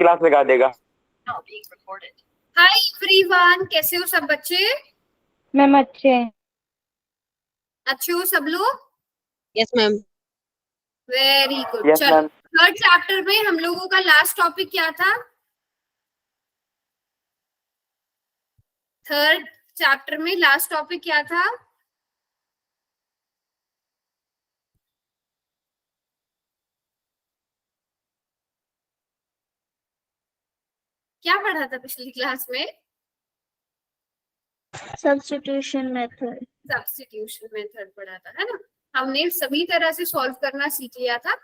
Class लगा देगा। Hi everyone, कैसे हो सब बच्चे? मैम अच्छे हैं। अच्छे हो सब लोग? Yes ma'am. Very good. Yes चलो, मैम। थर्ड चैप्टर में हम लोगों का लास्ट टॉपिक क्या था? थर्ड चैप्टर में लास्ट टॉपिक क्या था? क्या पढ़ा था पिछली क्लास में? Substitution method. सब्स्टिट्यूशन मेथड पढ़ा था, है ना? हमने सभी तरह से सॉल्व करना सीख लिया था।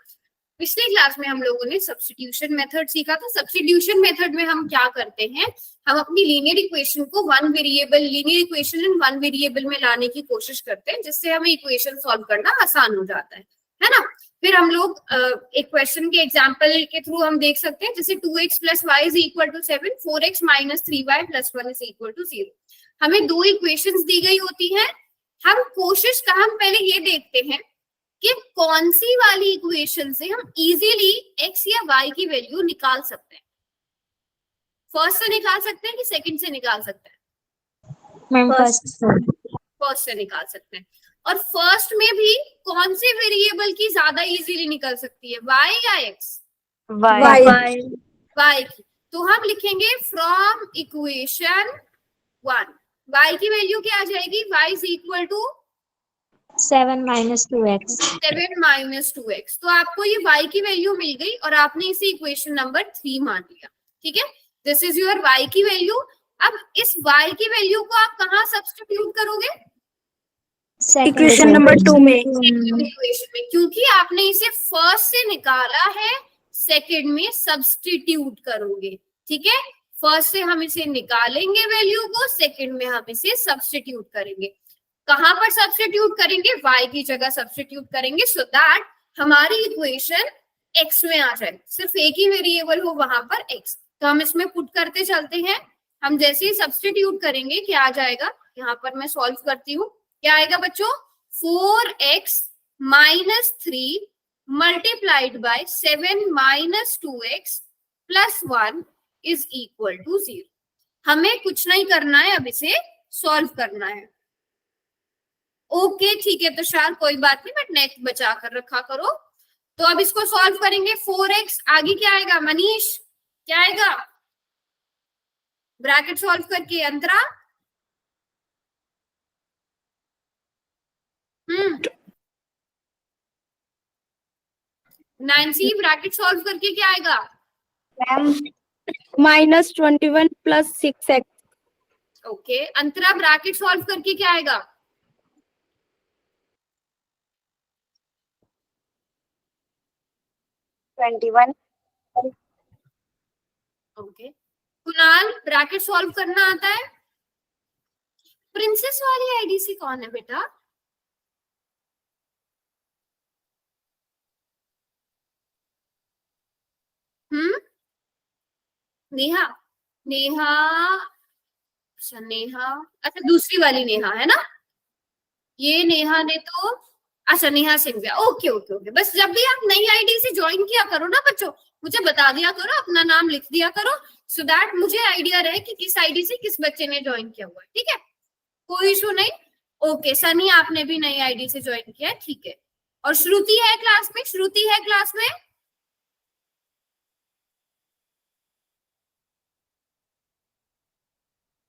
पिछली क्लास में हम लोगों ने सब्स्टिट्यूशन मेथड सीखा था। सब्स्टिट्यूशन मेथड में हम क्या करते हैं, हम अपनी लीनियर इक्वेशन को linear equation in one variable में लाने की कोशिश करते हैं, जिससे हमें इक्वेशन सॉल्व करना आसान हो जाता है ना? फिर हम लोग एक क्वेश्चन के एग्जांपल के थ्रू हम देख सकते हैं, जैसे 2x + y = 7, 4x - 3y + 1 = 0। हमें दो इक्वेशंस दी गई होती हैं। हम पहले ये देखते हैं कि कौन सी वाली इक्वेशन से हम इजीली x या y की वैल्यू निकाल सकते हैं। फर्स्ट से निकाल सकते हैं कि सेकंड से निकाल सकते हैं? फर्स्ट से निकाल सकते हैं। और फर्स्ट में भी कौन से वेरिएबल की ज्यादा इजीली निकल सकती है, y या x? y की। तो हम लिखेंगे फ्रॉम इक्वेशन 1 y की वैल्यू क्या आ जाएगी? y = 7 - 2x। 7 - 2x। तो आपको ये y की वैल्यू मिल गई और आपने इसे इक्वेशन नंबर 3 मान लिया। ठीक है, दिस इज योर y की वैल्यू। अब इस y की वैल्यू को आप कहाँ सब्स्टिट्यूट करोगे? इक्वेशन नंबर 2 में। इक्वेशन में, क्योंकि आपने इसे फर्स्ट से निकाला है, सेकंड में सब्स्टिट्यूट करोगे। ठीक है, फर्स्ट से हम इसे निकालेंगे वैल्यू को, सेकंड में हम इसे सब्स्टिट्यूट करेंगे। कहां पर सब्स्टिट्यूट करेंगे? y की जगह सब्स्टिट्यूट करेंगे, सो दैट हमारी इक्वेशन x में आ जाए। सिर्फ एक ही वेरिएबल हो वहां पर x। तो हम इसमें पुट करते चलते हैं। हम जैसे ही सब्स्टिट्यूट करेंगे क्या आ जाएगा? यहाँ पर मैं सॉल्व करती हूँ। क्या आएगा बच्चों? 4x - 3 × 7 - 2x + 1 = 0। हमें कुछ नहीं करना है, अब इसे सॉल्व करना है। ओके ठीक है, तो शायद कोई बात नहीं, बट नेक्स्ट बचा कर रखा करो। तो अब इसको सॉल्व करेंगे। 4x आगे क्या आएगा मनीष? क्या आएगा? ब्रैकेट सॉल्व करके अंतरा। नैन्सी, ब्रैकेट सॉल्व करके क्या आएगा? -21 + 6x। ओके, अंतरा ब्रैकेट सॉल्व करके क्या आएगा? ओके, कुणाल ब्रैकेट सॉल्व करना आता है? प्रिंसेस वाली आईडी से कौन है बेटा? नेहा। नेहा, अच्छा नेहा, अच्छा दूसरी वाली नेहा है ना? ये नेहा ने तो, अच्छा Neha Scindia. Okay okay okay, बस जब भी आप नई आईडी से ज्वाइन किया करो ना बच्चों, मुझे बता दिया करो, अपना नाम लिख दिया करो, सो दैट मुझे आइडिया रहे कि किस आईडी से किस बच्चे ने ज्वाइन किया हुआ है। ठीक है, कोई इशू नहीं। ओके सनी, आपने भी नई आईडी से ज्वाइन किया है, ठीक है। और श्रुति है क्लास में? श्रुति है क्लास में?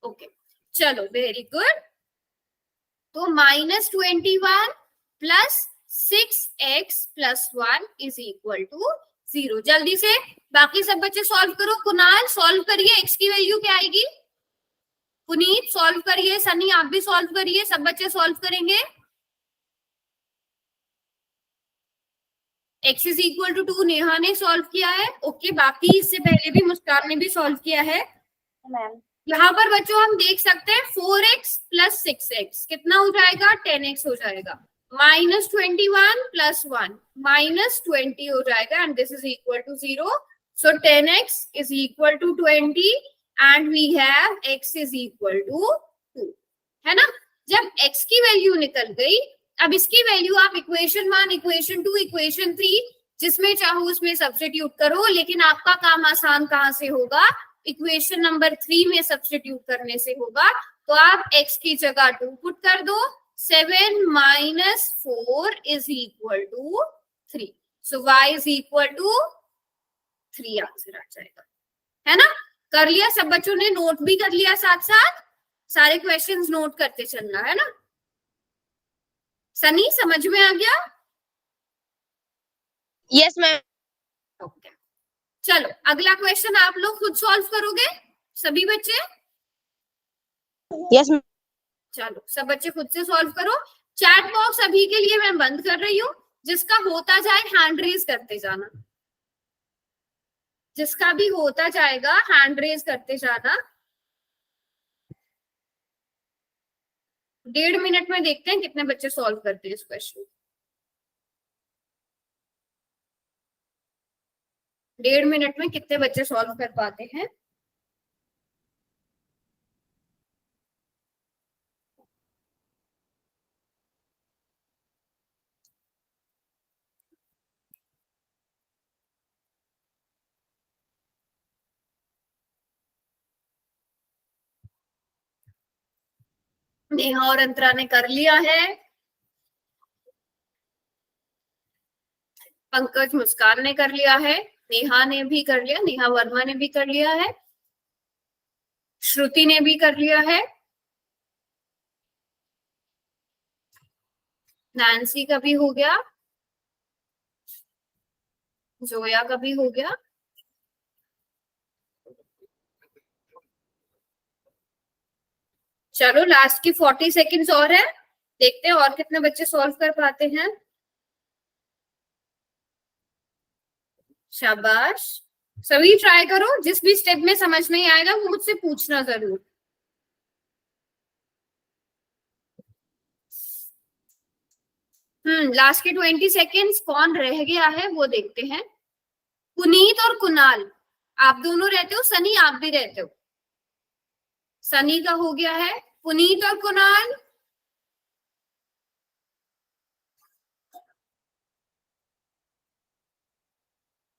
ओके चलो, वेरी गुड। तो -21 + 6x + 1 = 0। जल्दी से बाकी सब बच्चे सॉल्व करो। कुणाल सॉल्व करिए, x की वैल्यू क्या आएगी? पुनीत सॉल्व करिए, सनी आप भी सॉल्व करिए, सब बच्चे सॉल्व करेंगे। x = 2 नेहा ने सॉल्व किया है। ओके, बाकी इससे पहले भी मुस्कान ने भी सॉल्व किया है। यहाँ पर बच्चों हम देख सकते हैं 4x + 6x कितना हो जाएगा? 10x हो जाएगा। -21 + 1 -20 हो जाएगा, and this = 0। So 10x = 20 and we have x = 2, है ना? जब x की वैल्यू निकल गई, अब इसकी वैल्यू आप इक्वेशन 1, इक्वेशन 2, इक्वेशन 3 जिसमें चाहो उसमें सब्स्टिट्यूट करो, लेकिन आपका काम आसान कहाँ से होगा, इक्वेशन नंबर 3 में सब्स्टिट्यूट करने से होगा। तो आप x की जगह 2 पुट कर दो, 7 minus 4 is equal to 3, so y is equal to 3 answer आ जाएगा, है ना। कर लिया सब बच्चों ने, नोट भी कर लिया, साथ साथ सारे क्वेश्चंस नोट करते चलना, है ना। सनी समझ में आ गया? Yes ma'am. ओके, चलो अगला क्वेश्चन आप लोग खुद सॉल्व करोगे सभी बच्चे? Yes ma'am. चलो सब बच्चे खुद से सॉल्व करो। चैट बॉक्स अभी के लिए मैं बंद कर रही हूँ, जिसका होता जाए हैंड रेज करते जाना, जिसका भी होता जाएगा हैंड रेज करते जाना। 1.5 मिनट में देखते हैं कितने बच्चे सॉल्व करते हैं इस क्वेश्चन। 1.5 मिनट में कितने बच्चे सॉल्व कर पाते हैं। नेहा और अंतरा ने कर लिया है, पंकज मुस्कान ने कर लिया है, नेहा ने भी कर लिया, नेहा वर्मा ने भी कर लिया है, श्रुति ने भी कर लिया है, नैन्सी का भी हो गया, जोया का भी हो गया। चलो लास्ट की 40 सेकेंड्स और है, देखते हैं और कितने बच्चे सॉल्व कर पाते हैं। शाबाश, सभी ट्राई करो, जिस भी स्टेप में समझ नहीं आएगा वो मुझसे पूछना जरूर। लास्ट के 20 सेकेंड्स कौन रह गया है वो देखते हैं। पुनीत और कुणाल, आप दोनों रहते हो, सनी आप भी रहते हो। सनी का हो गया है, पुनीत और कुणाल।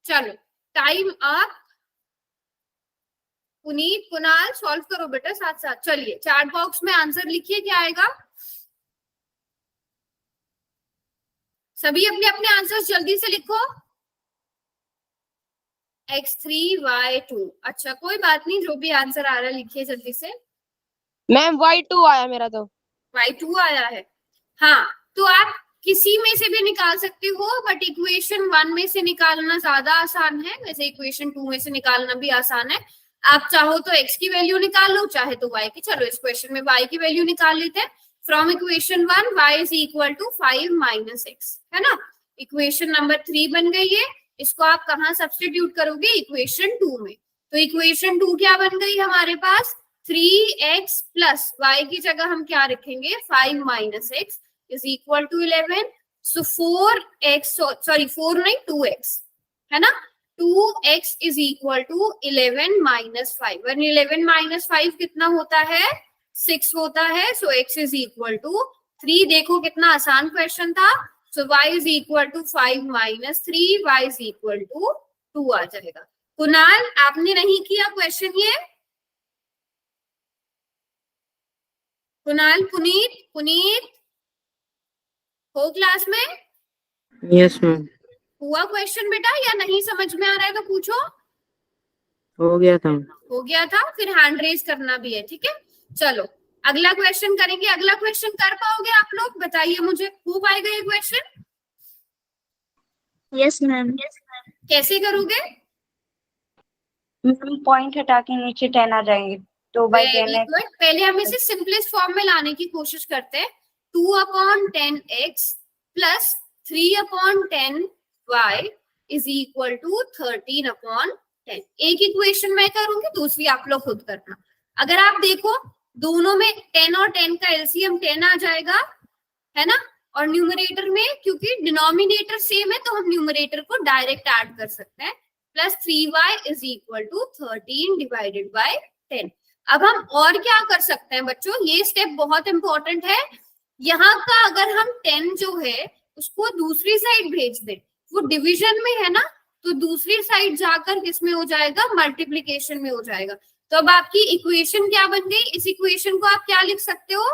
चलो time up. Puneet Kunal solve करो बेटा साथ साथ। चलिए चैट बॉक्स में आंसर लिखिए, क्या आएगा। सभी अपने अपने आंसर्स जल्दी से लिखो। x3 y2, अच्छा कोई बात नहीं, जो भी आंसर आ रहा है लिखिए जल्दी से। मैम y2 आया मेरा तो। y2 आया है, हाँ तो आप किसी में से भी निकाल सकते हो, बट इक्वेशन 1 में से निकालना ज्यादा आसान है, वैसे इक्वेशन 2 में से निकालना भी आसान है। आप चाहो तो x की वैल्यू निकाल लो, चाहे तो y की। चलो इस क्वेश्चन में y की वैल्यू निकाल लेते हैं। From equation 1 y is equal to 5 minus x, है ना। इक्वेशन नंबर 3 बन गई है, इसको आप कहाँ सब्स्टिट्यूट करोगे, इक्वेशन 2 में। तो इक्वेशन 2 क्या बन गई हमारे पास, 3x प्लस y की जगह हम क्या रखेंगे, 5 minus x is equal to 11। So 4x, sorry 4 नहीं 2x, है ना। 2x is equal to 11 minus 5, 11 minus 5 कितना होता है, 6 होता है। So x is equal to 3। देखो कितना आसान क्वेश्चन था। So y is equal to 5 minus 3, y is equal to 2 आ जाएगा। कुणाल आपने नहीं किया क्वेश्चन ये। कुणाल, पुनीत हो क्लास में? Yes ma'am. हुआ क्वेश्चन बेटा, या नहीं समझ में आ रहा है तो पूछो। हो गया था। हो गया था, फिर हैंड रेज करना भी है, ठीक है। चलो अगला क्वेश्चन करेंगे। अगला क्वेश्चन कर पाओगे आप लोग, बताइए मुझे, हो पाएगा ये क्वेश्चन? Yes ma'am. कैसे करोगे? पॉइंट हटा के नीचे 10 आ जाएंगे, तो बाय 10x। पहले हम इसे सिंपलेस्ट फॉर्म में लाने की कोशिश करते हैं। 2/10x plus 3/10y is equal to 13/10। एक इक्वेशन मैं करूंगी, दूसरी आप लोग खुद करना। अगर आप देखो दोनों में 10 और 10 का एलसीएम 10 आ जाएगा, है ना। और न्यूमरेटर में क्योंकि डिनोमिनेटर सेम है तो हम न्यूमरेटर को डायरेक्ट ऐड कर सकते हैं। Plus 3y is equal to 13 divided by 10। अब हम और क्या कर सकते हैं बच्चों, ये स्टेप बहुत इंपॉर्टेंट है। यहाँ का अगर हम 10 जो है उसको दूसरी साइड भेज दें, वो डिवीजन में है ना, तो दूसरी साइड जाकर किसमें हो जाएगा, मल्टीप्लीकेशन में हो जाएगा। तो अब आपकी इक्वेशन क्या बन गई, इस इक्वेशन को आप क्या लिख सकते हो,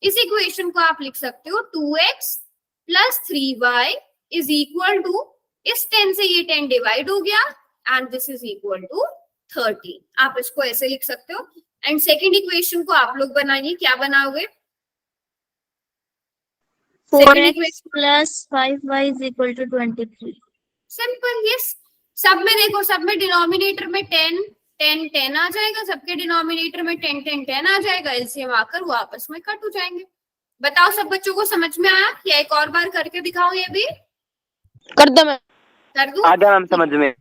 इस इक्वेशन को आप लिख सकते हो 2x plus 3y is equal to, इस 10 से ये 10 डिवाइड हो गया and this is equal to 13। आप इसको ऐसे लिख सकते हो। एंड सेकेंड इक्वेशन को आप लोग बनाइए, क्या बनाओगे, 4x plus 5y is equal to 23. Simple, yes. सब में देखो, सब में डिनोमिनेटर में 10 10 10 आ जाएगा, सबके डिनोमिनेटर में 10 10 10 आ जाएगा, एलसीएम आकर वो आपस में कट हो जाएंगे। बताओ सब बच्चों को समझ में आया, या एक और बार करके दिखाओ, ये भी कर दो मैम। कर दूं, आधा हम समझ में।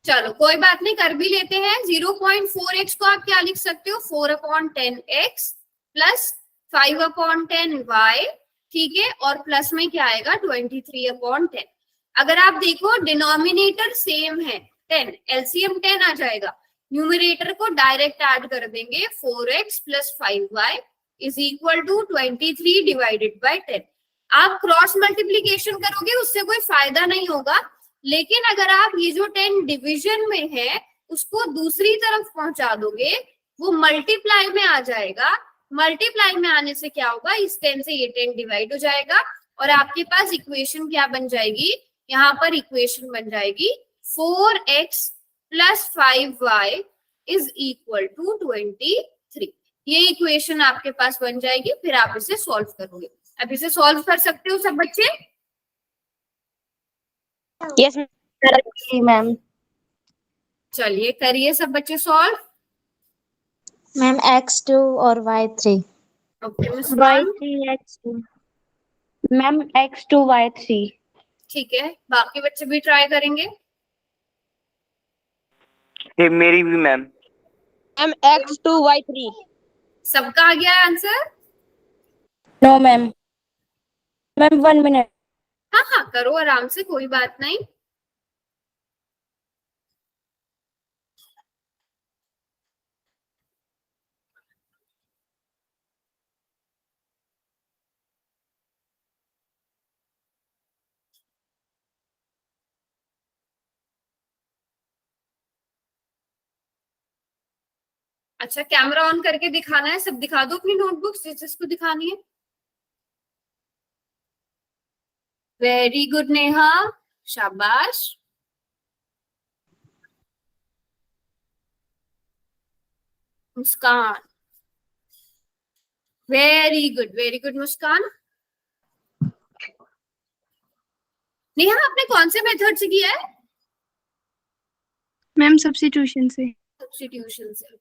चलो कोई बात नहीं, कर भी लेते हैं। 0.4x को आप क्या लिख सकते हो, 4/10x प्लस 5/10y, ठीक है, और प्लस में क्या आएगा 23/10। अगर आप देखो डिनोमिनेटर सेम है 10, एलसीएम 10 आ जाएगा, न्यूमरेटर को डायरेक्ट ऐड कर देंगे, 4x plus 5y is equal to 23 divided by 10। आप क्रॉस मल्टीप्लीकेशन करोगे उससे कोई फायदा नहीं होगा, लेकिन अगर आप ये जो 10 डिवीजन में है उसको दूसरी तरफ पहुंचा दोगे, वो मल्टीप्लाई में आ जाएगा। मल्टीप्लाई में आने से क्या होगा, इस 10 से ये 10 डिवाइड हो जाएगा और आपके पास इक्वेशन क्या बन जाएगी, यहाँ पर इक्वेशन बन जाएगी 4x plus 5y is equal to 23। ये इक्वेशन आपके पास बन जाएगी, फिर आप इसे सॉल्व करोगे। अब इसे सॉल्व कर सकते हो सब बच्चे? Yes ma'am. चलिए करिए सब बच्चे सॉल्व। मैम x2 और y3. ओके मुस्कान, y3 x2 ma'am x2 y3। ठीक है, बाकी बच्चे भी ट्राई करेंगे। ये मेरी भी मैम। Ma'am x2y3। सबका आ गया आंसर? No ma'am. मैम 1 मिनट। हाँ हाँ करो आराम से, कोई बात नहीं। अच्छा कैमरा ऑन करके दिखाना है, सब दिखा दो अपनी नोटबुक्स जिसको दिखानी है। वेरी गुड नेहा, शाबाश। मुस्कान, वेरी गुड मुस्कान। नेहा आपने कौन से मेथड से किया है? मैम सब्स्टिट्यूशन से। सब्स्टिट्यूशन से।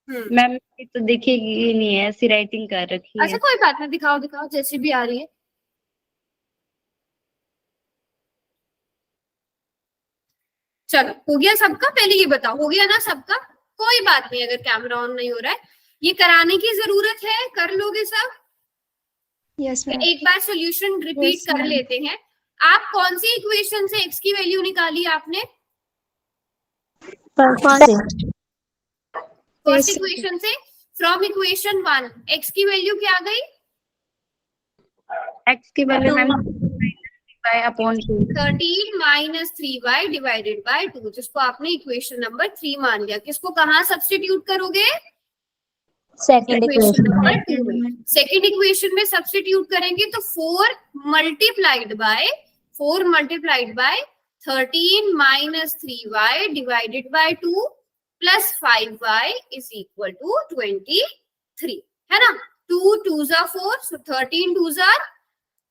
मैम ये तो दिखेगी ही नहीं है, ऐसी राइटिंग कर रखी है। अच्छा कोई बात नहीं, दिखाओ दिखाओ जैसी भी आ रही है। चलो हो गया सबका, पहले ये बताओ हो गया ना सबका? कोई बात नहीं अगर कैमरा ऑन नहीं हो रहा है, ये कराने की जरूरत है, कर लोगे सब? Yes ma'am. एक बार सॉल्यूशन रिपीट Yes, कर ma'am. लेते हैं। आप कौन सी इक्वेशन से x की वैल्यू निकाली आपने? फर्स्ट इक्वेशन से, फ्रॉम इक्वेशन 1 x की वैल्यू क्या आ गई? x की value ma'am y/2 13 minus 3y divided by 2, जिसको आपने इक्वेशन नंबर 3 मान लिया। किसको कहाँ सब्स्टिट्यूट करोगे? सेकंड इक्वेशन इक्वेशन नंबर 2 में। सेकेंड इक्वेशन में सब्स्टिट्यूट करेंगे तो 4 multiplied by 13 minus 3y divided by 2 plus 5y is equal to 23, है ना? 2 2 जा 4, सो 13 2 जा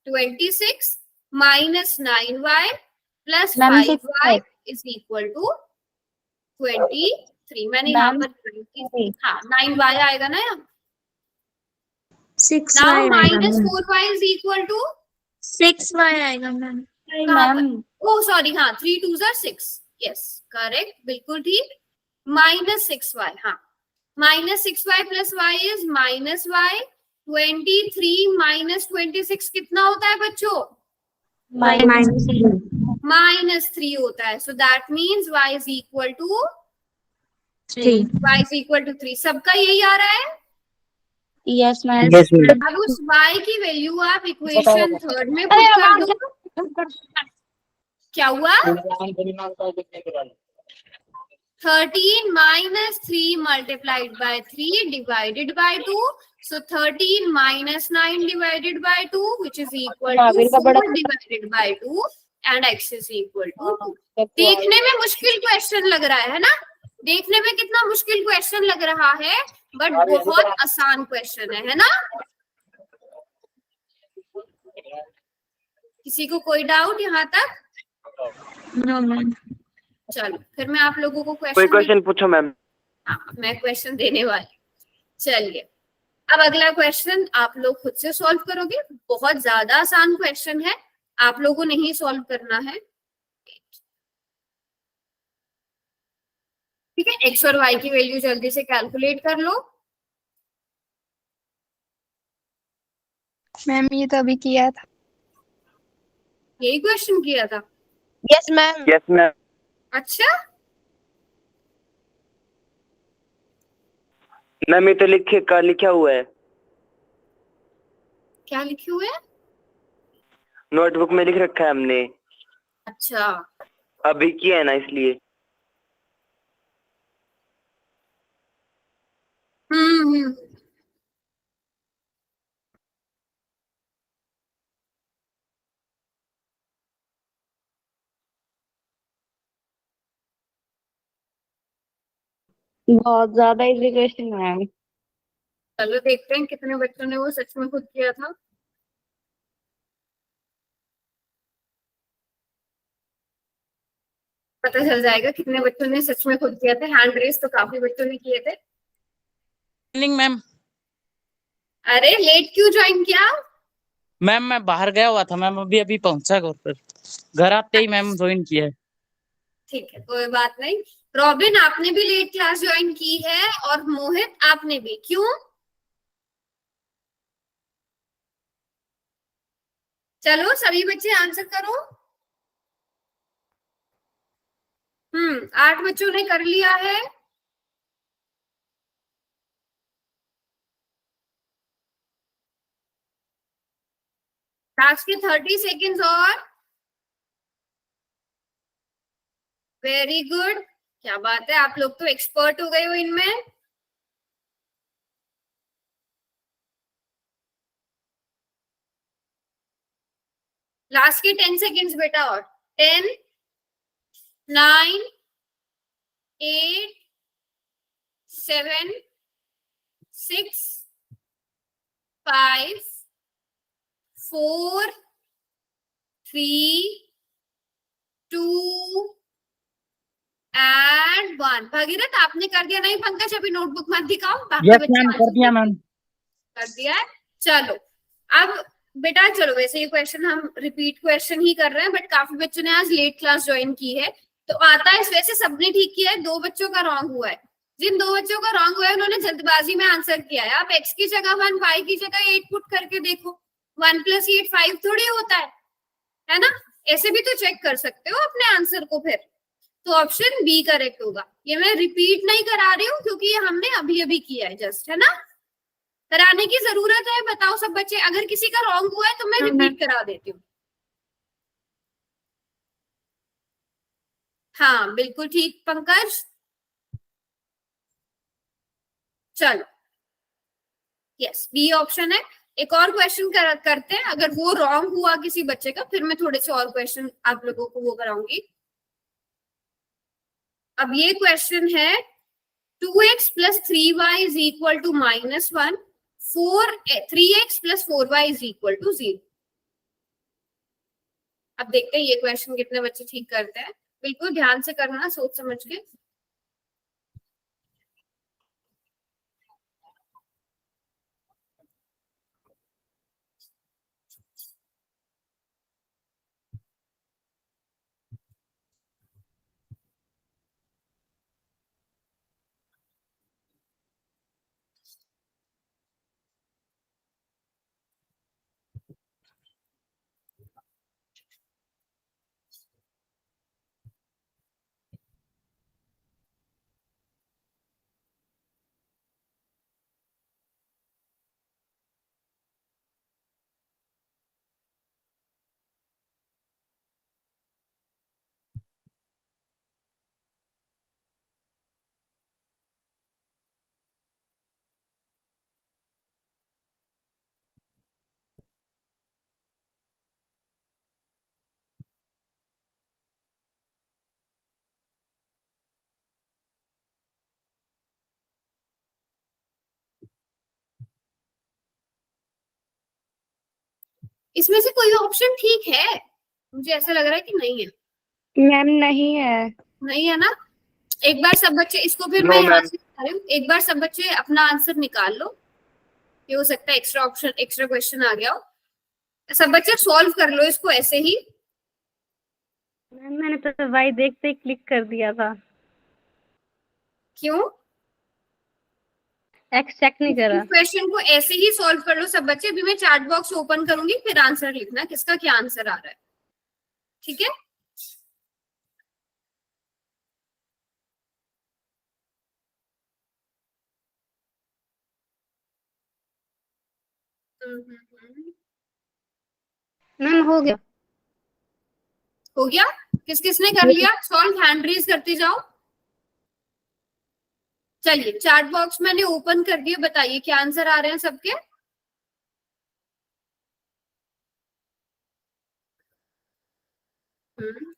26 minus 9y plus 5y is equal to 23। मैंने यहाँ पर हाँ 9y आएगा ना यहाँ। 6y नाउ आएगा minus ma'am. 4y is equal to 6y आएगा मैम। मैम। ओ सॉरी, हाँ 3 2 जा 6, यस करेक्ट, बिल्कुल ठीक। माइनस 6y, हाँ minus 6y plus y is minus y। 23 minus 26 कितना होता है बच्चों? माइनस 3 होता है। So that means y is equal to 3। सबका यही आ रहा है? Yes ma'am. Yes ma'am. अब उस y की वैल्यू आप इक्वेशन थर्ड में पुट कर दो। क्या हुआ? 13 minus 3 multiplied by 3 divided by 2. So 13 minus 9 divided by 2, which is equal to 4 divided by 2, and x is equal to 2. देखने में मुश्किल क्वेश्चन लग रहा है ना? देखने में कितना मुश्किल क्वेश्चन लग रहा है, बट बहुत आसान क्वेश्चन है ना? किसी को कोई डाउट यहाँ तक? No, ma'am. चलो फिर मैं आप लोगों को कोई क्वेश्चन क्वेश्चन पूछो मैम। मैं क्वेश्चन देने वाली। चलिए अब अगला क्वेश्चन आप लोग खुद से सॉल्व करोगे। बहुत ज्यादा आसान क्वेश्चन है, आप लोगों ने ही सॉल्व करना है। ठीक है, एक्स और वाई की वैल्यू जल्दी से कैलकुलेट कर लो। मैम ये तो अभी किया था। यही क्वेश्चन किया था? Yes ma'am. Yes ma'am. अच्छा, मैम ये तो लिखा हुआ है, क्या लिखे हुए हैं? नोटबुक में लिख रखा है हमने, अच्छा, अभी किया है ना इसलिए। हम्म। बहुत ज्यादा इजी क्वेश्चन है। चलो देखते हैं कितने बच्चों ने वो सच में खुद किया था। पता चल जाएगा कितने बच्चों ने सच में खुद किया था। हैंड रेस तो काफी बच्चों ने किए थे। मैम अरे लेट क्यों ज्वाइन किया? मैम मैं बाहर गया हुआ था मैम, अभी अभी पहुंचा घर पर, घर आते ही मैम ज्वाइन किया है। ठीक है, कोई बात नहीं। रॉबिन आपने भी लेट क्लास ज्वाइन की है, और मोहित आपने भी। क्यों? चलो सभी बच्चे आंसर करो। 8 बच्चों ने कर लिया है। लास्ट के 30 सेकेंड्स और। वेरी गुड, क्या बात है, आप लोग तो एक्सपर्ट हो गए हो इनमें। लास्ट के 10 सेकेंड्स बेटा और। 10, 9, 8, 7, 6, 5, 4, 3, 2 and 1। भगीरथ आपने कर दिया? नहीं पंकज, अभी नोटबुक मत दिखाओ। बाकी यस बच्चे मैम, कर दिया मैम। कर दिया है। चलो अब बेटा, चलो वैसे ये क्वेश्चन हम रिपीट क्वेश्चन ही कर रहे हैं, बट काफी बच्चों ने आज लेट क्लास ज्वाइन की है, तो आता है। वैसे सबने ठीक किया है, 2 बच्चों का रॉन्ग हुआ है। जिन 2 बच्चों का रॉन्ग हुआ है उन्होंने जल्दबाजी में आंसर किया है। आप x की जगह 1, y की जगह 8 पुट करके देखो। 1 + 8 5 थोड़ी होता है ना? ऐसे भी तो चेक कर सकते हो अपने आंसर को फिर। तो ऑप्शन बी करेक्ट होगा। ये मैं रिपीट नहीं करा रही हूँ क्योंकि ये हमने अभी अभी किया है जस्ट, है ना? कराने की जरूरत है? बताओ सब बच्चे, अगर किसी का रॉन्ग हुआ है तो मैं रिपीट करा देती हूँ। हाँ बिल्कुल ठीक पंकज। चलो यस, बी ऑप्शन है। एक और क्वेश्चन करते हैं, अगर वो रॉन्ग हुआ किसी बच्चे का, फिर मैं थोड़े से और क्वेश्चन आप लोगों को वो कराऊंगी। अब ये क्वेश्चन है 2x + 3y is equal to -1, 3x + 4y is equal to 0। अब देखते हैं ये क्वेश्चन कितने बच्चे ठीक करते हैं। बिल्कुल ध्यान से करना, सोच समझ के। इसमें से कोई ऑप्शन ठीक है? मुझे ऐसा लग रहा है कि नहीं है। मैम नहीं है। नहीं है ना? एक बार सब बच्चे इसको फिर No, मैं यहाँ ma'am. से बता रही हूँ, एक बार सब बच्चे अपना आंसर निकाल लो। ये हो सकता है एक्स्ट्रा ऑप्शन, एक्स्ट्रा क्वेश्चन आ गया हो। सब बच्चे सॉल्व कर लो इसको ऐसे ही। मैम मैंने तो वाई देखते ही क्लिक कर दिया था, क्यों? एक्स चेक नहीं करा। क्वेश्चन को ऐसे ही सॉल्व कर लो सब बच्चे। अभी मैं चैट बॉक्स ओपन करूंगी, फिर आंसर लिखना किसका क्या आंसर आ रहा है, ठीक है? मैम हो गया। हो गया? किस किसने कर लिया सॉल्व? हैंड रेज करते जाओ। चलिए चैट बॉक्स मैंने ओपन कर दिया, बताइए क्या आंसर आ रहे हैं सबके।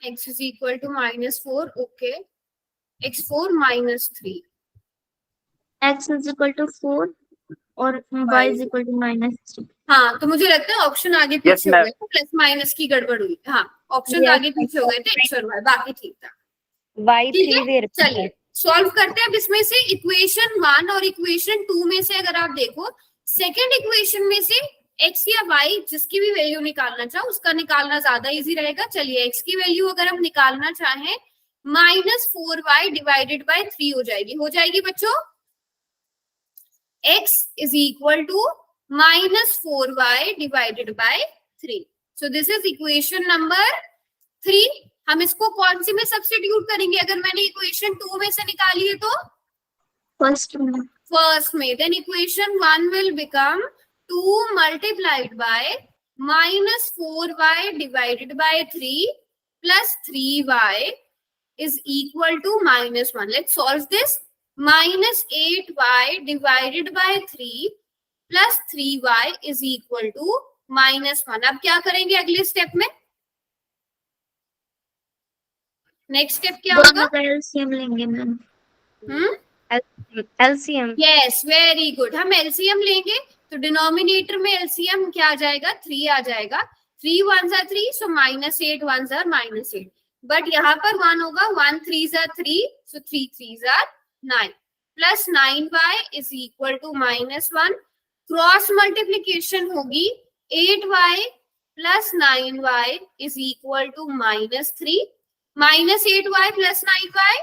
x is equal to -4, okay. x4 -3. x is equal to 4 और y is equal to -3. हाँ, तो मुझे लगता है ऑप्शन आगे Yes, पीछे हो ma'am. गए थे, प्लस माइनस की गड़बड़ हुई। हाँ, ऑप्शन Yes. आगे पीछे हो गए थे, x और y, बाकी ठीक था। वाई ठीक 3 है, दे रखा है। चलिए सॉल्व करते हैं। अब इसमें से इक्वेशन 1 और इक्वेशन 2 में से अगर आप देखो, सेकेंड इक्वेशन में से x या y जिसकी भी वैल्यू निकालना चाहो उसका निकालना ज्यादा इजी रहेगा। चलिए x की वैल्यू अगर हम निकालना चाहें, -4y डिवाइडेड बाय 3 हो जाएगी बच्चों। x is equal to -4y divided by 3. So this is equation number 3. हम इसको कौन सी में सब्स्टिट्यूट करेंगे? अगर मैंने इक्वेशन 2 में से निकाली है तो फर्स्ट में फर्स्ट में, then equation 1 will become 2 multiplied by -4y divided by 3 plus 3y is equal to -1. Let's solve this. -8y divided by 3 plus 3y is equal to -1. अब क्या करेंगे अगले स्टेप में? नेक्स्ट स्टेप क्या होगा? दोनों का एलसीएम लेंगे ma'am. LCM. Yes, very good. हम एलसीएम लेंगे तो डिनोमिनेटर में एलसीएम क्या आ जाएगा? 3 आ जाएगा। 3 1s are 3, so -8 1s are -8. But यहाँ पर 1 होगा, 1 3s are 3, so 3 3s are 9. Plus 9y is equal to -1. Cross multiplication होगी, 8y plus 9y is equal to -3. -8y plus 9y,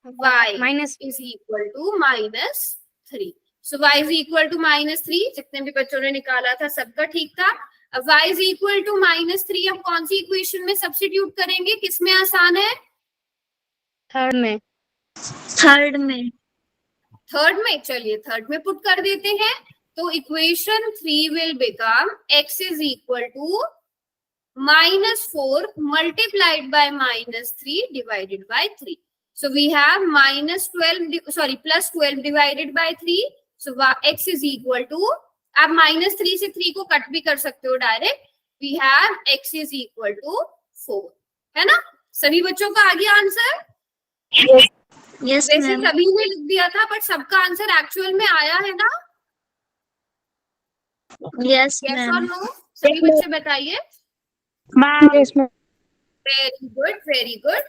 y minus is equal to -3. So y is equal to -3. जितने भी बच्चों ने निकाला था सबका ठीक था। अब y is equal to -3 हम कौन सी इक्वेशन में सब्स्टिट्यूट करेंगे? किसमें आसान है? थर्ड में। थर्ड में थर्ड में। चलिए थर्ड में पुट कर देते हैं। तो equation 3 will become x is equal to -4 multiplied by -3 divided by 3. So we have plus 12 divided by 3. So x is equal to, आप -3 से 3 को कट भी कर सकते हो direct. We have x is equal to 4, है ना? सभी बच्चों का आ गया आंसर? यस वैसे मैम। सभी ने लिख दिया था, बट सबका आंसर एक्चुअल में आया है ना? यस यस और मैम। नो? सभी बच्चे बताइए। Very good, very good.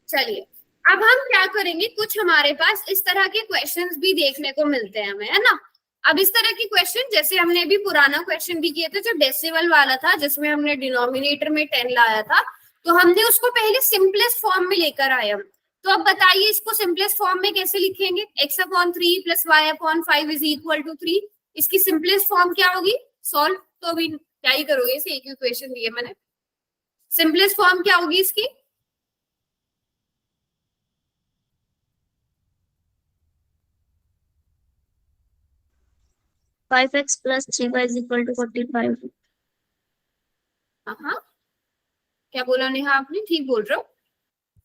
चलिए अब हम क्या करेंगे, कुछ हमारे पास इस तरह के क्वेश्चंस भी देखने को मिलते हैं हमें, है ना? अब इस तरह के क्वेश्चन, जैसे हमने अभी पुराना क्वेश्चन भी किया था जो डेसिमल वाला था, जिसमें हमने डिनोमिनेटर में 10 लाया था, तो हमने उसको पहले सिंपलेस्ट फॉर्म में लेकर आए हम। तो अब बताइए इसको सिंपलेस्ट फॉर्म में कैसे लिखेंगे? x/3 + y/5 is equal to 3. इसकी सिंपलेस्ट फॉर्म क्या होगी? सॉल्व तो अभी क्या ही करोगे, इसे एक इक्वेशन दिए मैंने। सिंपलेस्ट फॉर्म क्या होगी इसकी? Five x plus 3y is equal to 45. हाँ, क्या बोला नेहा आपने? ठीक बोल रहे हो।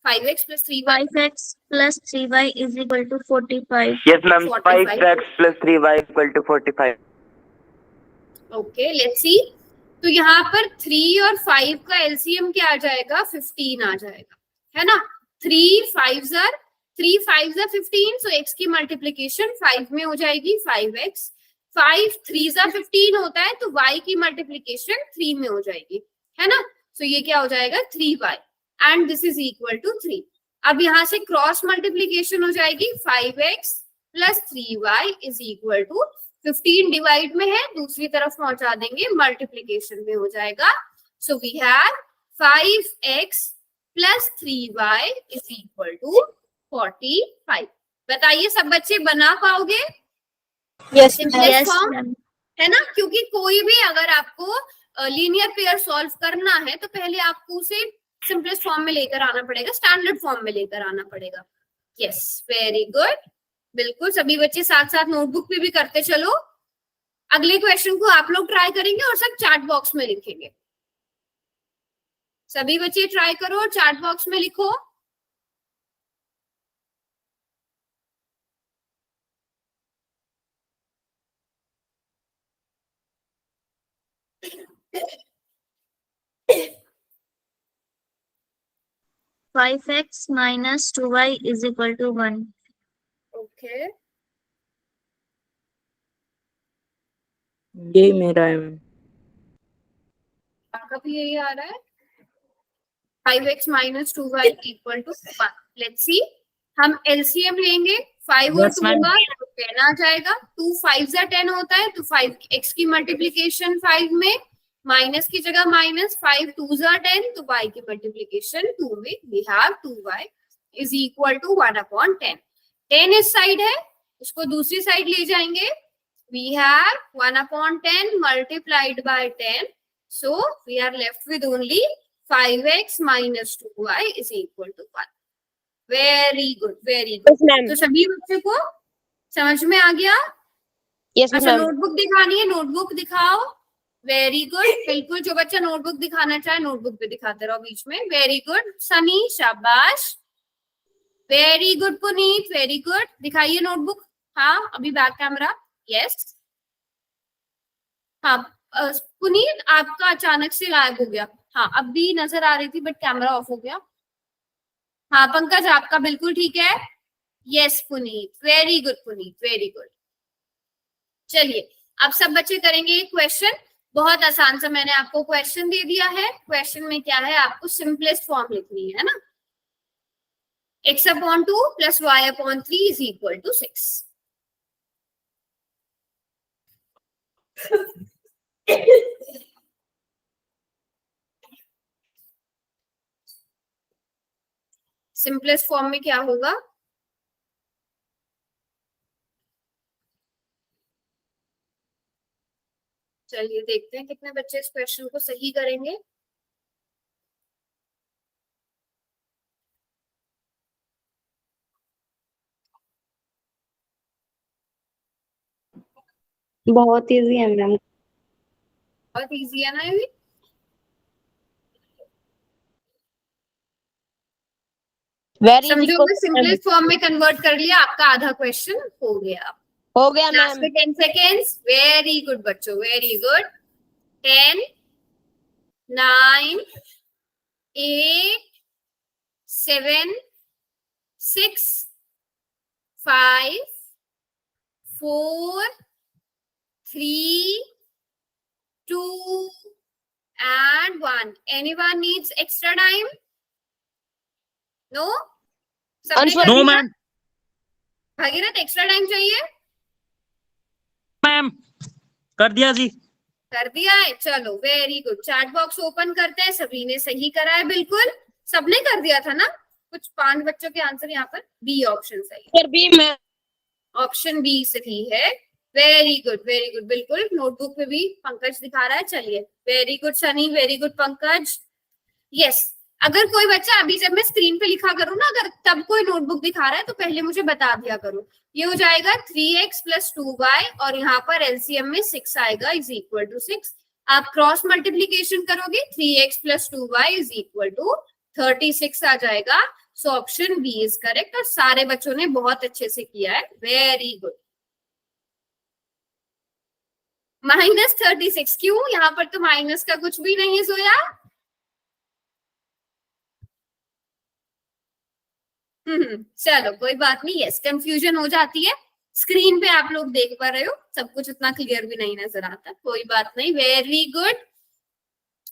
5x + 3y 5x plus 3y is equal to 45. Yes, ma'am. 45. 5x plus 3y equal to 45. Okay, let's see. तो यहाँ पर 3 और 5 का एलसीएम क्या आ जाएगा? 15 आ जाएगा, है ना? 3 5s are 15, सो x की मल्टीप्लीकेशन 5 में हो जाएगी, 5x। 5 3 जा 15 होता है, तो y की मल्टीप्लीकेशन 3 में हो जाएगी, है ना। सो ये क्या हो जाएगा 3y and this is equal to 3। अब यहाँ से क्रॉस मल्टीप्लीकेशन हो जाएगी 5x plus 3y is equal to 15 divide में है, दूसरी तरफ पहुंचा देंगे मल्टीप्लीकेशन में हो जाएगा। So we have 5x plus 3y is equal to 45। बताइए सब बच्चे बना पाओगे? Yes simplest form ma'am. है ना, क्योंकि कोई भी अगर आपको लीनियर पेयर सॉल्व करना है तो पहले आपको उसे सिंपलेस्ट फॉर्म में लेकर आना पड़ेगा, स्टैंडर्ड फॉर्म में लेकर आना पड़ेगा। यस वेरी गुड, बिल्कुल सभी बच्चे साथ साथ नोटबुक पे भी करते चलो। अगले क्वेश्चन को आप लोग ट्राई करेंगे और सब चैट बॉक्स में लिखेंगे। सभी बच्चे ट्राई करो और चैट बॉक्स में लिखो। Five x minus 2y is equal to 1। Okay यही मेरा है मैम। आपका भी यही आ रहा है 5x minus 2y equal to 1। Let's see, हम एलसीएम लेंगे 5 और Yes, 2 ma'am. का तो 10 आ जाएगा। 2 5 जा 10 होता है, तो 5x की मल्टीप्लीकेशन 5 में, माइनस की जगह माइनस, 5 2 जा 10, तो y की मल्टीप्लीकेशन 2 में। We have 2y is equal to 1/10। 10 इस साइड है, उसको दूसरी साइड ले जाएंगे। We have 1/10 multiplied by 10, so we are left with only 5x minus 2y is equal to 1। Very good, very good। Yes ma'am. तो सभी बच्चे को समझ में आ गया? यस अच्छा मैम। नोटबुक दिखानी है, नोटबुक दिखाओ। वेरी गुड, बिल्कुल जो बच्चा नोटबुक दिखाना चाहे नोटबुक पे दिखाते रहो बीच में। वेरी गुड सनी, शाबाश। Very good Puneet, very good. दिखाइए नोटबुक। हाँ अभी बैक कैमरा। यस हाँ पुनीत आपका अचानक से गायब हो गया। हाँ अब भी नजर आ रही थी बट कैमरा ऑफ हो गया। हाँ पंकज आपका बिल्कुल ठीक है। Yes Puneet, very good Puneet, very good. चलिए अब सब बच्चे करेंगे एक क्वेश्चन, बहुत आसान सा मैंने आपको क्वेश्चन दे दिया है। क्वेश्चन में क्या है, आपको सिंपलेस्ट फॉर्म लिखनी है ना। x/2 plus y/3 is equal to 6। Simplest form में क्या होगा? चलिए देखते हैं कितने बच्चे इस क्वेश्चन को सही करेंगे। बहुत इजी है मैम। बहुत इजी है ना ये भी? वेरी समझो मैं सिंपलेस्ट फॉर्म में कन्वर्ट कर लिया, आपका आधा क्वेश्चन हो गया। हो गया लास्ट मैम। में 10 सेकेंड्स। वेरी गुड बच्चों, very good. 10 9 8 7 6 5 4 3 2 and 1। Anyone needs extra time? No? सबने कर नो दिया? मैम। भगीरथ एक्स्ट्रा टाइम चाहिए? मैम कर दिया जी। कर दिया है, चलो very good. Chat box open करते हैं, सभी ने सही करा है बिल्कुल। सबने कर दिया था ना? कुछ 5 बच्चों के आंसर यहाँ पर बी ऑप्शन सही, सर बी में ऑप्शन बी सही है। वेरी गुड, वेरी गुड, बिल्कुल। नोटबुक पे भी पंकज दिखा रहा है। चलिए very good Sunny, very good Pankaj. Yes अगर कोई बच्चा अभी जब मैं स्क्रीन पे लिखा करूँ ना, अगर तब कोई नोटबुक दिखा रहा है तो पहले मुझे बता दिया करो। ये हो जाएगा 3x प्लस 2y और यहाँ पर एलसीएम में 6 आएगा इज इक्वल टू 6। आप क्रॉस मल्टीप्लीकेशन करोगे 3x plus 2y is equal to 36 आ जाएगा। So option B is correct और सारे बच्चों ने बहुत अच्छे से किया है। Very good. -36 क्यों? यहाँ पर तो माइनस का कुछ भी नहीं है सोया। चलो कोई बात नहीं। यस कंफ्यूजन हो जाती है, स्क्रीन पे आप लोग देख पा रहे हो, सब कुछ उतना क्लियर भी नहीं नजर आता, कोई बात नहीं, वेरी गुड।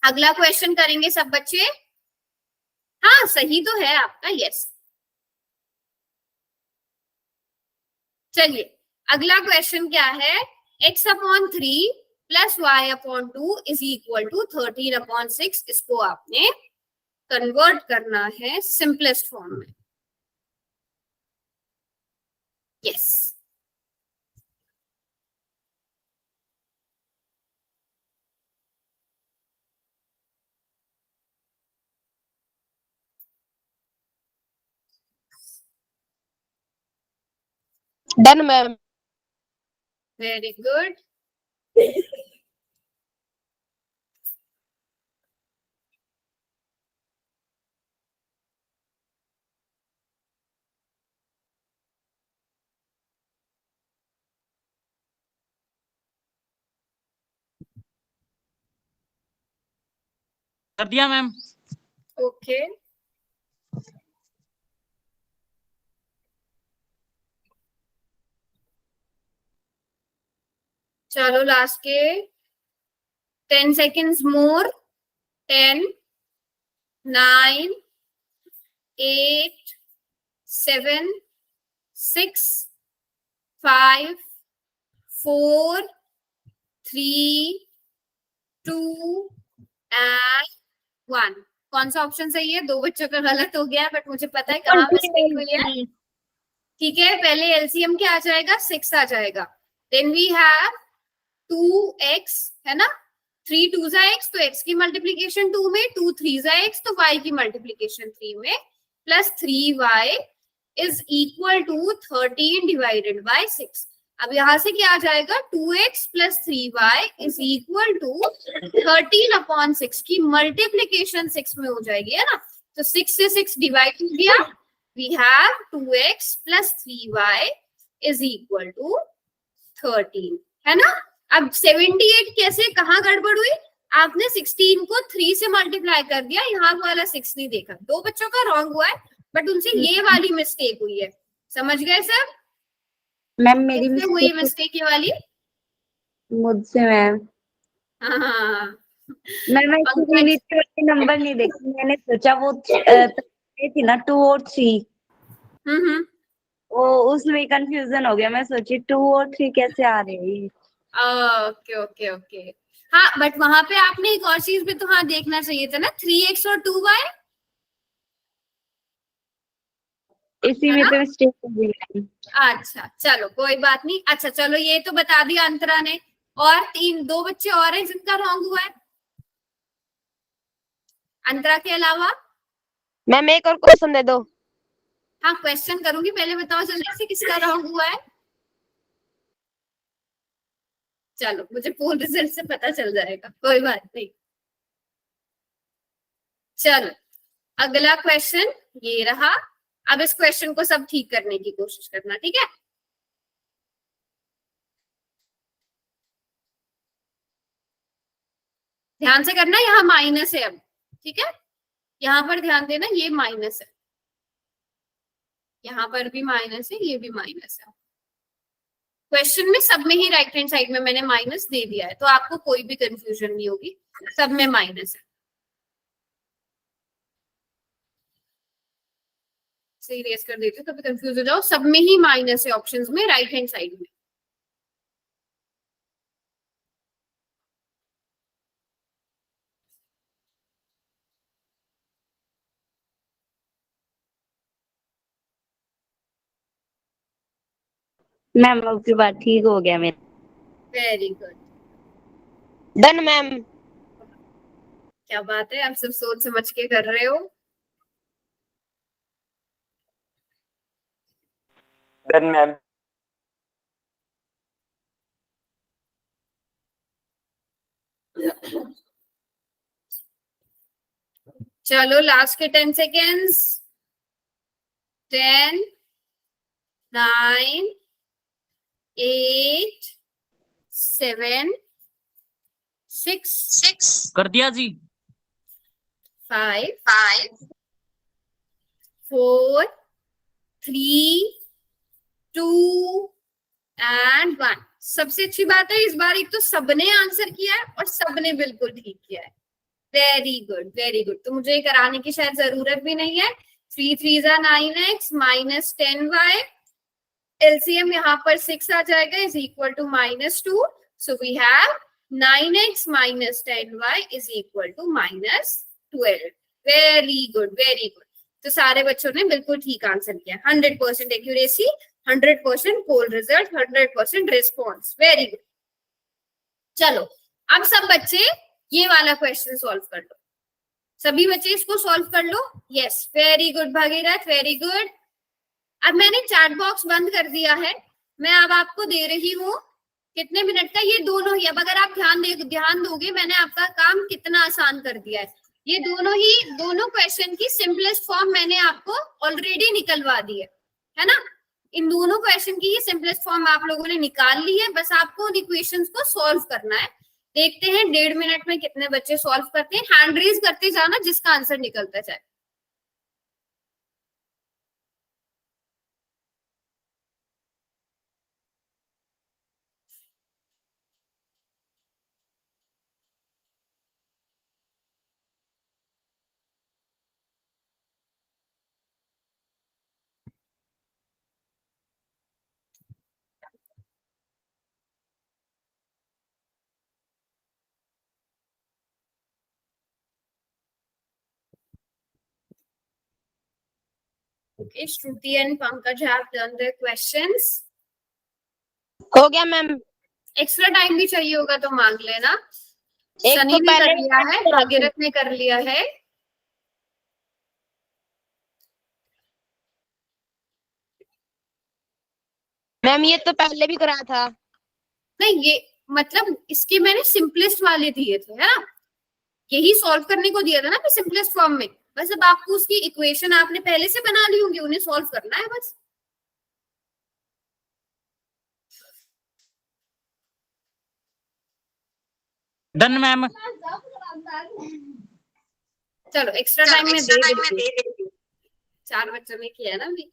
अगला क्वेश्चन करेंगे सब बच्चे। हाँ सही तो है आपका, यस। चलिए अगला क्वेश्चन क्या है, x/3 plus y/2 is equal to 13/6। इसको आपने कन्वर्ट करना है सिंपलेस्ट फॉर्म में। Yes done ma'am. Very good. कर दिया मैम। ओके चलो लास्ट के 10 सेकेंड्स मोर। 10 9 8 7 6 5 4 3 2 एंड 1। कौन सा ऑप्शन सही है? दो बच्चों का गलत हो गया, बट मुझे पता है कहाँ मिस्टेक हुई है। ठीक है, पहले एलसीएम क्या आ जाएगा? 6 आ जाएगा। देन वी हैव 2x, है ना, 3 2 x, तो x की मल्टीप्लीकेशन 2 में, 2 3 x, तो y की मल्टीप्लीकेशन 3 में, plus 3y is equal to 13 divided by 6। अब यहाँ से क्या आ जाएगा? 2x plus 3y is equal to 13/6 की मल्टीप्लीकेशन 6 में हो जाएगी, है ना। तो 6 से 6 डिवाइड हो गया, we have 2x plus 3y is equal to 13, है ना। अब 78 कैसे, कहाँ गड़बड़ हुई? आपने 16 को 3 से मल्टीप्लाई कर दिया, यहाँ वाला 6 नहीं देखा। दो बच्चों का रॉन्ग हुआ है, बट उनसे ये वाली मिस्टेक हुई है। समझ गए सर? मैम मेरी किससे हुई मिस्टेक ये वाली? मुझसे मैम। हाँ मैम नंबर नहीं देखी, मैंने सोचा वो थी ना 2 और 3, वो उसमें कंफ्यूजन हो गया। मैं सोची 2 और 3 कैसे आ रही है। Okay okay okay. हाँ बट वहां पे आपने एक और चीज भी तो हाँ देखना चाहिए था ना, 3x और 2y। इसी में तो मिस्टेक हो गई। अच्छा चलो कोई बात नहीं। अच्छा चलो ये तो बता दिया अंतरा ने, और 2 बच्चे और हैं जिनका रॉन्ग हुआ है अंतरा के अलावा। मैम एक और क्वेश्चन दे दो। हाँ क्वेश्चन करूंगी, पहले बताओ जल्दी से किसका रॉन्ग हुआ है। चलो मुझे पूर्ण रिजल्ट से पता चल जाएगा, कोई बात नहीं। चलो अगला क्वेश्चन ये रहा। अब इस क्वेश्चन को सब ठीक करने की कोशिश करना, ठीक है। ध्यान से करना, यहाँ माइनस है अब, ठीक है। यहाँ पर ध्यान देना, ये माइनस है, यहाँ पर भी माइनस है, ये भी माइनस है। क्वेश्चन में सब में ही राइट हैंड साइड में मैंने माइनस दे दिया है, तो आपको कोई भी कंफ्यूजन नहीं होगी, सब में माइनस है। सही रेस कर देती हूँ, कभी कंफ्यूज हो जाओ, सब में ही माइनस है ऑप्शंस में राइट हैंड साइड में। मैम आपकी बात ठीक हो गया मेरा। Very good, done ma'am. क्या बात है, आप सब सोच समझ के कर रहे हो। Done ma'am. चलो लास्ट के 10 सेकेंड्स। 10 9 8 7 6 कर दिया जी। 5 4 3 2 सबसे अच्छी बात है इस बार एक तो सबने आंसर किया है और सबने बिल्कुल ठीक किया है। Very good very good. तो मुझे कराने की शायद जरूरत भी नहीं है। 3 3 जा 9x माइनस 10y, एलसीएम यहाँ पर 6 आ जाएगा, is equal to -2। So we have 9x minus 10y is equal to -12। Very good very good. तो सारे बच्चों ने बिल्कुल ठीक आंसर किया। 100% accuracy, 100% poll result, 100% response. Very good. चलो अब सब बच्चे ये वाला क्वेश्चन सॉल्व कर लो। सभी बच्चे इसको सॉल्व कर लो। Yes very good Bhagirath, very good. अब मैंने चैट बॉक्स बंद कर दिया है। मैं अब आपको दे रही हूँ कितने मिनट का, ये दोनों ही। अब अगर आप ध्यान दोगे मैंने आपका काम कितना आसान कर दिया है। ये दोनों क्वेश्चन की सिंपलेस्ट फॉर्म मैंने आपको ऑलरेडी निकलवा दी है ना। इन दोनों क्वेश्चन की ही सिंपलेस्ट फॉर्म आप लोगों ने निकाल ली है। बस आपको उन इक्वेशंस को सॉल्व करना है। देखते हैं 1.5 मिनट में कितने बच्चे सॉल्व करते हैं। हैंड रेज करते जाना जिसका आंसर निकलता जाए। Okay, Shruti and Pankaj have done their questions. हो गया मैम। एक्स्ट्रा टाइम भी चाहिए होगा तो मांग लेना। एक सनी तो भी कर पहले लिया है, भागीरथ ने कर लिया है। मैम ये तो पहले भी करा था। नहीं ये मतलब इसके मैंने सिंपलेस्ट वाले दिए थे, है ना। यही सॉल्व करने को दिया था ना सिंपलेस्ट फॉर्म में। बस अब आपको उसकी इक्वेशन आपने पहले से बना ली होंगी, उन्हें सॉल्व करना है बस। Done ma'am. चलो एक्स्ट्रा टाइम में दे देती हूँ। 4 बच्चों ने किया ना अभी।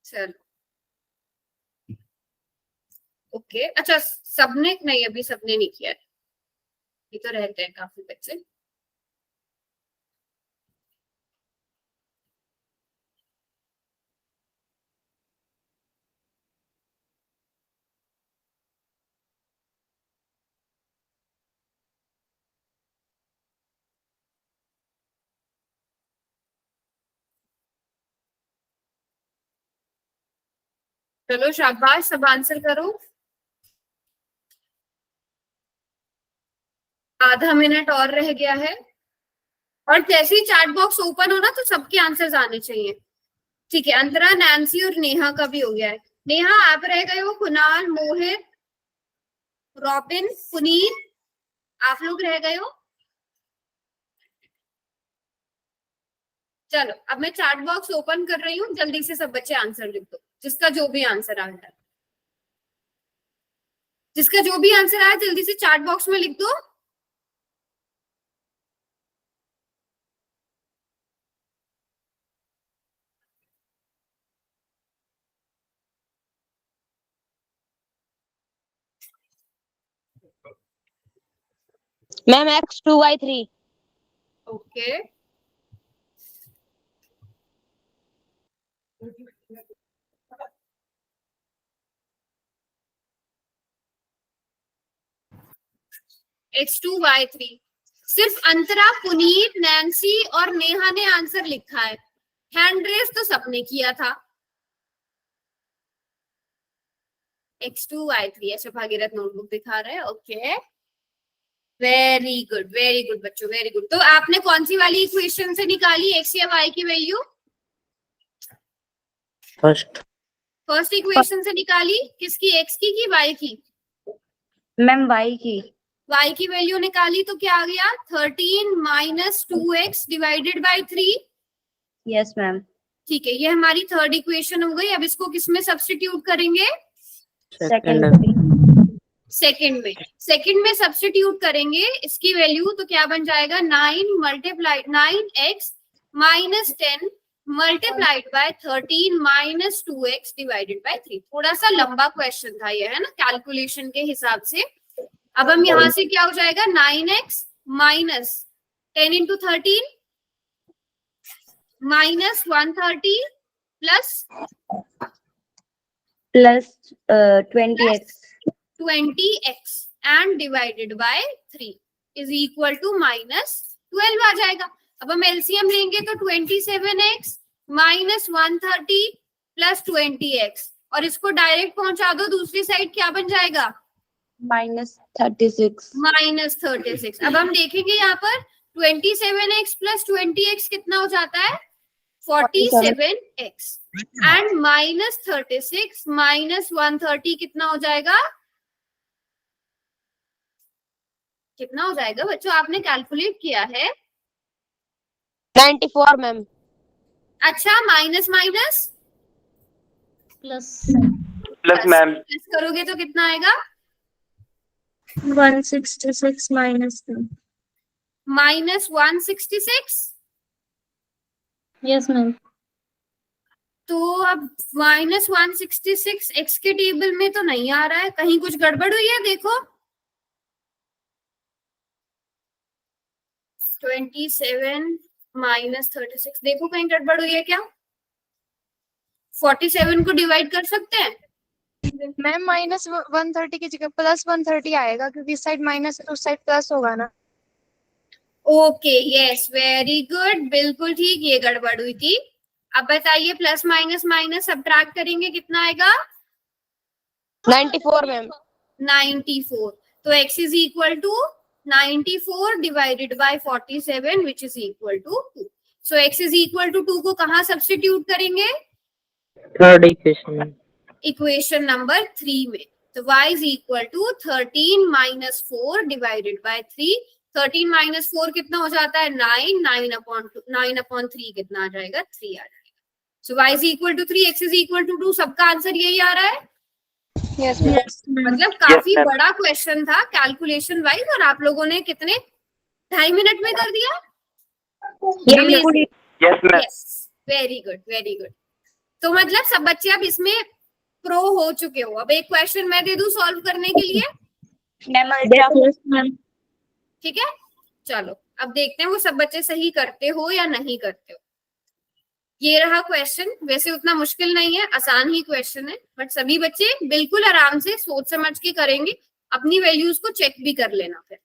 चलो ओके। अच्छा सबने नहीं, अभी सबने नहीं किया। ये तो रहते हैं काफी बच्चे। चलो शाबाश, सब आंसर करो। आधा मिनट और रह गया है। और जैसे ही चैट बॉक्स ओपन हो ना तो सबके आंसर्स आने चाहिए। ठीक है, अंतरा, नैन्सी और नेहा का भी हो गया है। नेहा आप रह गए हो, कुणाल, मोहित, रॉबिन, पुनीत, आप लोग रह गए हो। चलो अब मैं चैट बॉक्स ओपन कर रही हूँ, जल्दी से सब बच्चे आंसर लिख दो। जिसका जो भी आंसर आ रहा है, जिसका जो भी आंसर आया जल्दी से चैट बॉक्स में लिख दो। Ma'am x2y3। Okay x2y3। सिर्फ अंतरा, पुनीत, नैन्सी और नेहा ने आंसर लिखा है। हैंड रेस तो सबने किया था। x2y3। अच्छा भागीरथ नोटबुक दिखा रहे हैं। ओके वेरी गुड बच्चों, वेरी गुड। तो आपने कौन सी वाली इक्वेशन से निकाली x या y की वैल्यू? फर्स्ट इक्वेशन से निकाली। किसकी, x की y की? मैम y की। y की वैल्यू निकाली तो क्या आ गया? 13 minus 2x divided by 3। Yes ma'am. ठीक है, ये हमारी थर्ड इक्वेशन हो गई। अब इसको किसमें सब्स्टिट्यूट करेंगे? सेकंड में सब्स्टिट्यूट करेंगे इसकी वैल्यू, तो क्या बन जाएगा? 9 multiply 9x minus 10 multiplied by 13 minus 2x divided by 3। थोड़ा सा लंबा क्वेश्चन था ये, है ना, कैलकुलेशन के हिसाब से। अब हम यहाँ से क्या हो जाएगा, 9x minus 10 into 13 minus 130 plus 20x 20x and divided by 3 is equal to minus 12 आ जाएगा। अब हम एलसीएम लेंगे तो 27x माइनस 130 प्लस 20x, और इसको डायरेक्ट पहुंचा दो दूसरी साइड, क्या बन जाएगा, -36। -36। अब हम देखेंगे यहाँ पर 27x प्लस 20x कितना हो जाता है, 47x एंड -36 माइनस 130 कितना हो जाएगा, कितना हो जाएगा बच्चों, आपने कैलकुलेट किया है? 94 मैम। अच्छा, minus minus plus ma'am. Plus करोगे तो कितना आएगा, 166 माइनस 2। माइनस 166। Yes ma'am. तो अब माइनस 166 एक्स के टेबल में तो नहीं आ रहा है, कहीं कुछ गड़बड़ हुई है, देखो। 27 माइनस 36, देखो कहीं गड़बड़ हुई है क्या? 47 को डिवाइड कर सकते हैं? मैम -130 की जगह +130 आएगा, क्योंकि इस साइड माइनस है तो उस साइड प्लस होगा ना। ओके, यस, वेरी गुड, बिल्कुल ठीक, ये गड़बड़ हुई थी। अब बताइए, प्लस माइनस माइनस सब्ट्रैक्ट करेंगे कितना आएगा, 94 मैम। 94। तो x is equal to 94 divided by 47 which is equal to 2। So x is equal to 2 को कहाँ सब्स्टिट्यूट करेंगे, थर्ड इक्वेशन में, इक्वेशन नंबर 3 में। तो y is equal to 13 minus 4 divided by 3। 13 minus 4 कितना हो जाता है, 9। 9/3 कितना आ जाएगा, 3 आ जाएगा। So y is equal to 3, x is equal to 2, सबका आंसर यही आ रहा है। Yes ma'am. Yes ma'am. मतलब काफी ma'am. बड़ा क्वेश्चन था कैलकुलेशन वाइज, और आप लोगों ने कितने, 2.5 मिनट में कर दिया। बिल्कुल। Yes ma'am. Yes, very good, very good. तो मतलब सब बच्चे अब इसमें प्रो हो चुके हो। अब एक क्वेश्चन मैं दे दूं सॉल्व करने के लिए, यस मैम। ठीक है? चलो अब देखते हैं वो सब बच्चे सही करते हो या नहीं करते हो। ये रहा क्वेश्चन, वैसे उतना मुश्किल नहीं है, आसान ही क्वेश्चन है, बट सभी बच्चे बिल्कुल आराम से सोच समझ के करेंगे। अपनी वैल्यूज को चेक भी कर लेना फिर।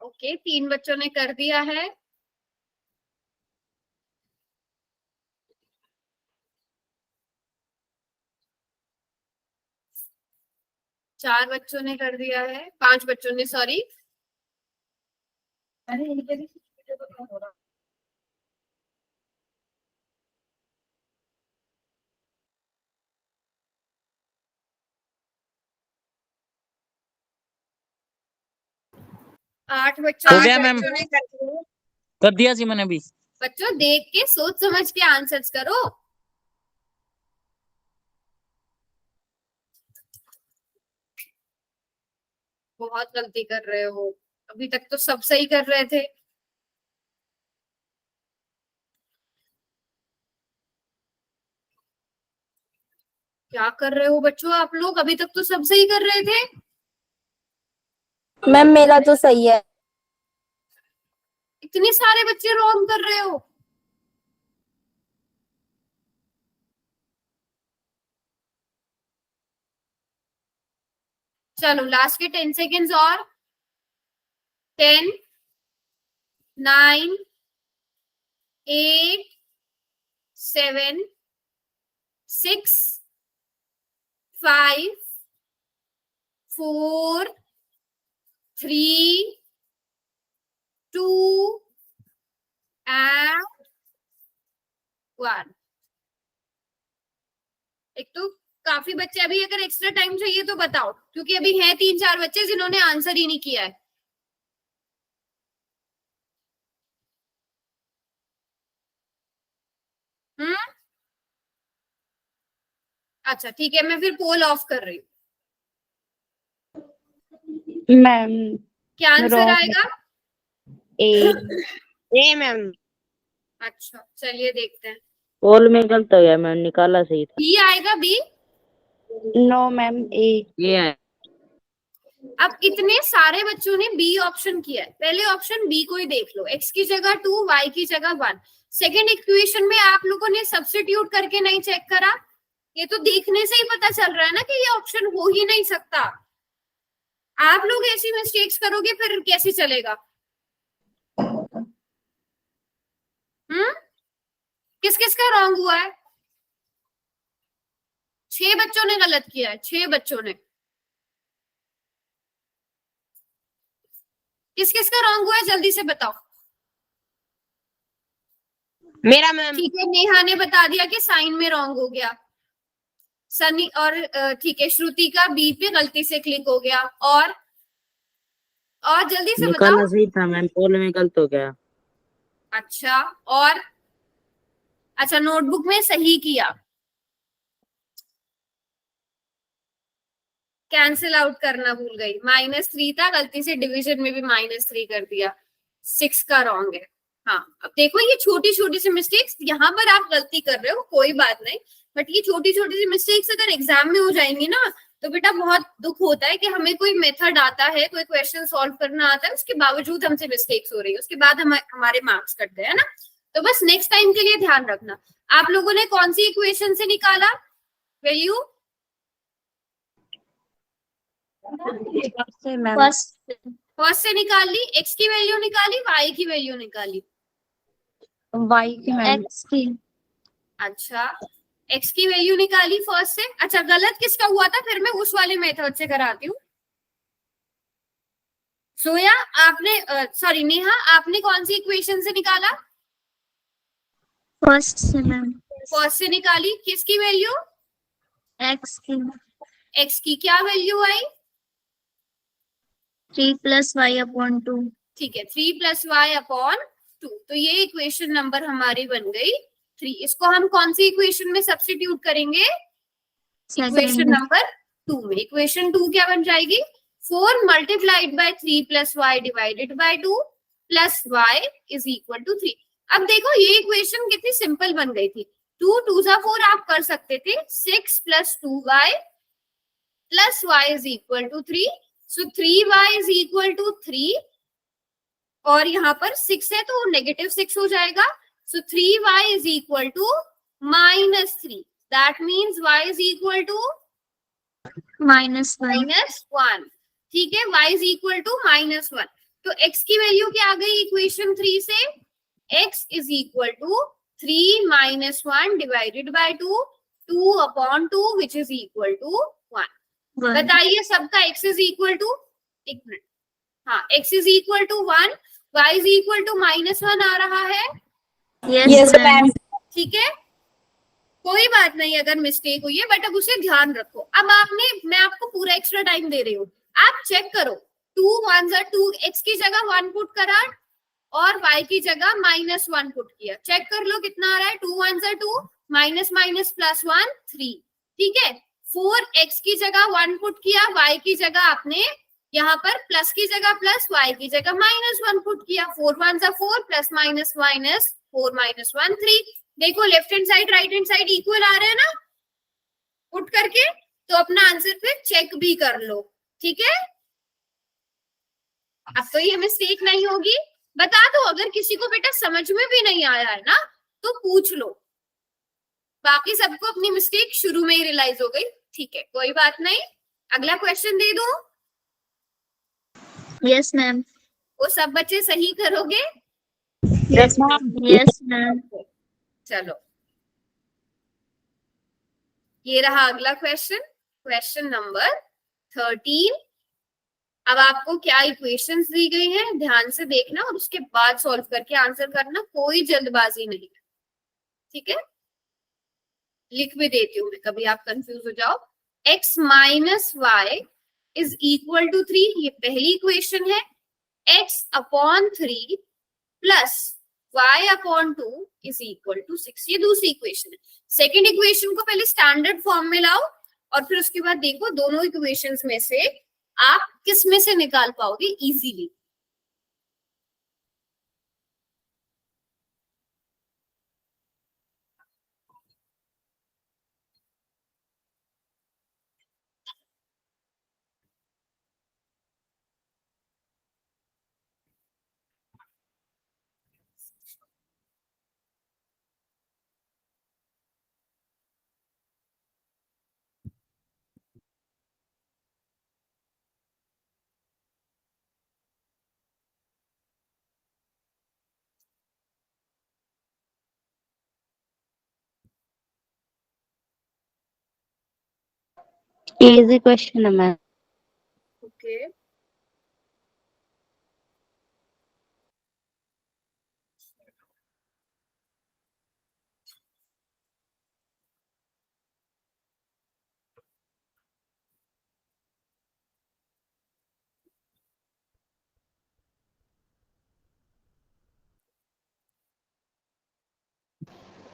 ओके, 3 बच्चों ने कर दिया है। चार बच्चों ने कर दिया है, 5 बच्चों ने, सॉरी। आठ बच्चों हो गया मैम, ने कर दिया। कर दिया जी मैंने भी। बच्चों देख के सोच समझ के आंसर्स करो। बहुत गलती कर रहे हो, अभी तक तो सब सही कर रहे थे। क्या कर रहे हो बच्चों आप लोग? अभी तक तो सब सही कर रहे थे। मैम मेरा तो सही है। इतने सारे बच्चे रॉन्ग कर रहे हो। चलो लास्ट के 10 सेकेंड्स और। 10, 9, 8, 7, 6, 5, 4, 3, 2 and 1। एक तो काफी बच्चे, अभी अगर एक्स्ट्रा टाइम चाहिए तो बताओ, क्योंकि अभी हैं 3-4 बच्चे जिन्होंने आंसर ही नहीं किया है। अच्छा ठीक है, मैं फिर पोल ऑफ कर रही हूँ। मैम क्या आंसर Wrong. आएगा? ए मैम। अच्छा चलिए देखते हैं। पोल में गलत हो गया मैम, निकाला सही था। बी आएगा, बी। नो मैम ए। ये है। अब इतने सारे बच्चों ने बी ऑप्शन किया है, पहले ऑप्शन बी को ही देख लो। एक्स की जगह 2, वाई की जगह 1। सेकेंड इक्वेशन में आप लोगों ने सब्स्टिट्यूट करके नहीं चेक करा? ये तो देखने से ही पता चल रहा है ना कि ये ऑप्शन हो ही नहीं सकता। आप लोग ऐसी मिस्टेक्स करोगे फिर कैसे चलेगा? किस किस का रॉन्ग हुआ है? 6 बच्चों ने गलत किया है, 6 बच्चों ने। किस किस का रॉन्ग हुआ है जल्दी से बताओ। मेरा मैम। ठीक है, नेहा ने बता दिया कि साइन में रॉन्ग हो गया। सनी और ठीक है, श्रुति का बी पे गलती से क्लिक हो गया। और जल्दी से निकाला बताओ। सही था मैम, पोल में गलत हो गया। अच्छा, और अच्छा नोटबुक में सही किया। कैंसिल आउट करना भूल गई, -3 था, गलती से डिवीजन में भी -3 कर दिया। 6 का रॉन्ग है। हाँ, अब देखो ये छोटी छोटी सी मिस्टेक्स यहाँ पर आप गलती कर रहे हो, कोई बात नहीं, बट ये छोटी छोटी सी मिस्टेक्स अगर एग्जाम में हो जाएंगी ना तो बेटा बहुत दुख होता है कि हमें कोई मेथड आता है, कोई क्वेश्चन सॉल्व करना आता है, उसके बावजूद हमसे मिस्टेक्स हो रही है, उसके बाद हमारे मार्क्स कट गए, है ना। तो बस नेक्स्ट टाइम के लिए ध्यान रखना। आप लोगों ने कौन सी इक्वेशन से निकाला वैल्यू? फर्स्ट से निकाल ली। एक्स की वैल्यू निकाली, वाई की वैल्यू निकाली? वाई की मैम। एक्स की। अच्छा, एक्स की वैल्यू निकाली फर्स्ट से। अच्छा, गलत किसका हुआ था? फिर मैं उस वाले मेथड से कराती हूँ। सोया आपने सॉरी नेहा, आपने कौन सी इक्वेशन से निकाला? फर्स्ट से मैम। फर्स्ट से निकाली। किसकी वैल्यू? एक्स की। एक्स की क्या वैल्यू आई? 3 + y/2। ठीक है, 3 + y/2। तो ये इक्वेशन नंबर हमारी बन गई 3। इसको हम कौन सी इक्वेशन में सब्स्टिट्यूट करेंगे? इक्वेशन नंबर 2 में। इक्वेशन 2 क्या बन जाएगी? 4 × 3 + y / 2 + y = 3। अब देखो ये इक्वेशन कितनी सिंपल बन गई थी। 2 × 2 = 4 आप कर सकते थे। 6 + 2y + y = 3। सो 3y = 3 और यहाँ पर 6 है तो -6 हो जाएगा। सो 3y = -3। That means y = -1। ठीक है, y = -1। तो x की वैल्यू क्या आ गई इक्वेशन 3 से? x = 3 - 1 / 2, 2/2 which is equal to 1। बताइए सबका x = एक मिनट, हाँ, x = 1, y = -1 आ रहा है। Yes ma'am. ठीक है, कोई बात नहीं अगर मिस्टेक हुई है, बट अब उसे ध्यान रखो। अब मैं आपको पूरा एक्स्ट्रा टाइम दे रही हूँ, आप चेक करो। 2 1s are 2, x की जगह 1 पुट करा और y की जगह -1 पुट किया। चेक कर लो कितना आ रहा है। 2 1s are 2, -- +1 3। ठीक है, 4x की जगह 1 पुट किया, y की जगह आपने यहाँ पर प्लस की जगह प्लस, y की जगह -1 पुट किया। 4 1s are 4, +- -4 -1 3। देखो left hand side right hand side equal आ रहे हैं ना। पुट करके, तो अपना आंसर फिर चेक भी कर लो, ठीक है। अब तो ये मिस्टेक नहीं होगी, बता दो अगर किसी को बेटा समझ में भी नहीं आया है ना तो पूछ लो, बाकी सबको अपनी मिस्टेक शुरू में ही रियलाइज हो गई, ठीक है कोई बात नहीं। अगला क्वेश्चन दे दो, यस मैम। वो सब बच्चे सही करोगे? Yes ma'am. Yes ma'am. चलो ये रहा अगला क्वेश्चन, क्वेश्चन नंबर 13। अब आपको क्या इक्वेशंस दी गई है ध्यान से देखना और उसके बाद सॉल्व करके आंसर करना, कोई जल्दबाजी नहीं है, ठीक है। लिख भी देती हूँ मैं, कभी आप कंफ्यूज हो जाओ। x minus y is equal to 3, ये पहली इक्वेशन है। x upon 3 plus y upon 2 is equal to 6, ये दूसरी इक्वेशन है। सेकेंड इक्वेशन को पहले स्टैंडर्ड फॉर्म में लाओ और फिर उसके बाद देखो दोनों इक्वेशंस में से आप किस में से निकाल पाओगे इजीली। इजी क्वेश्चन है मैम। ओके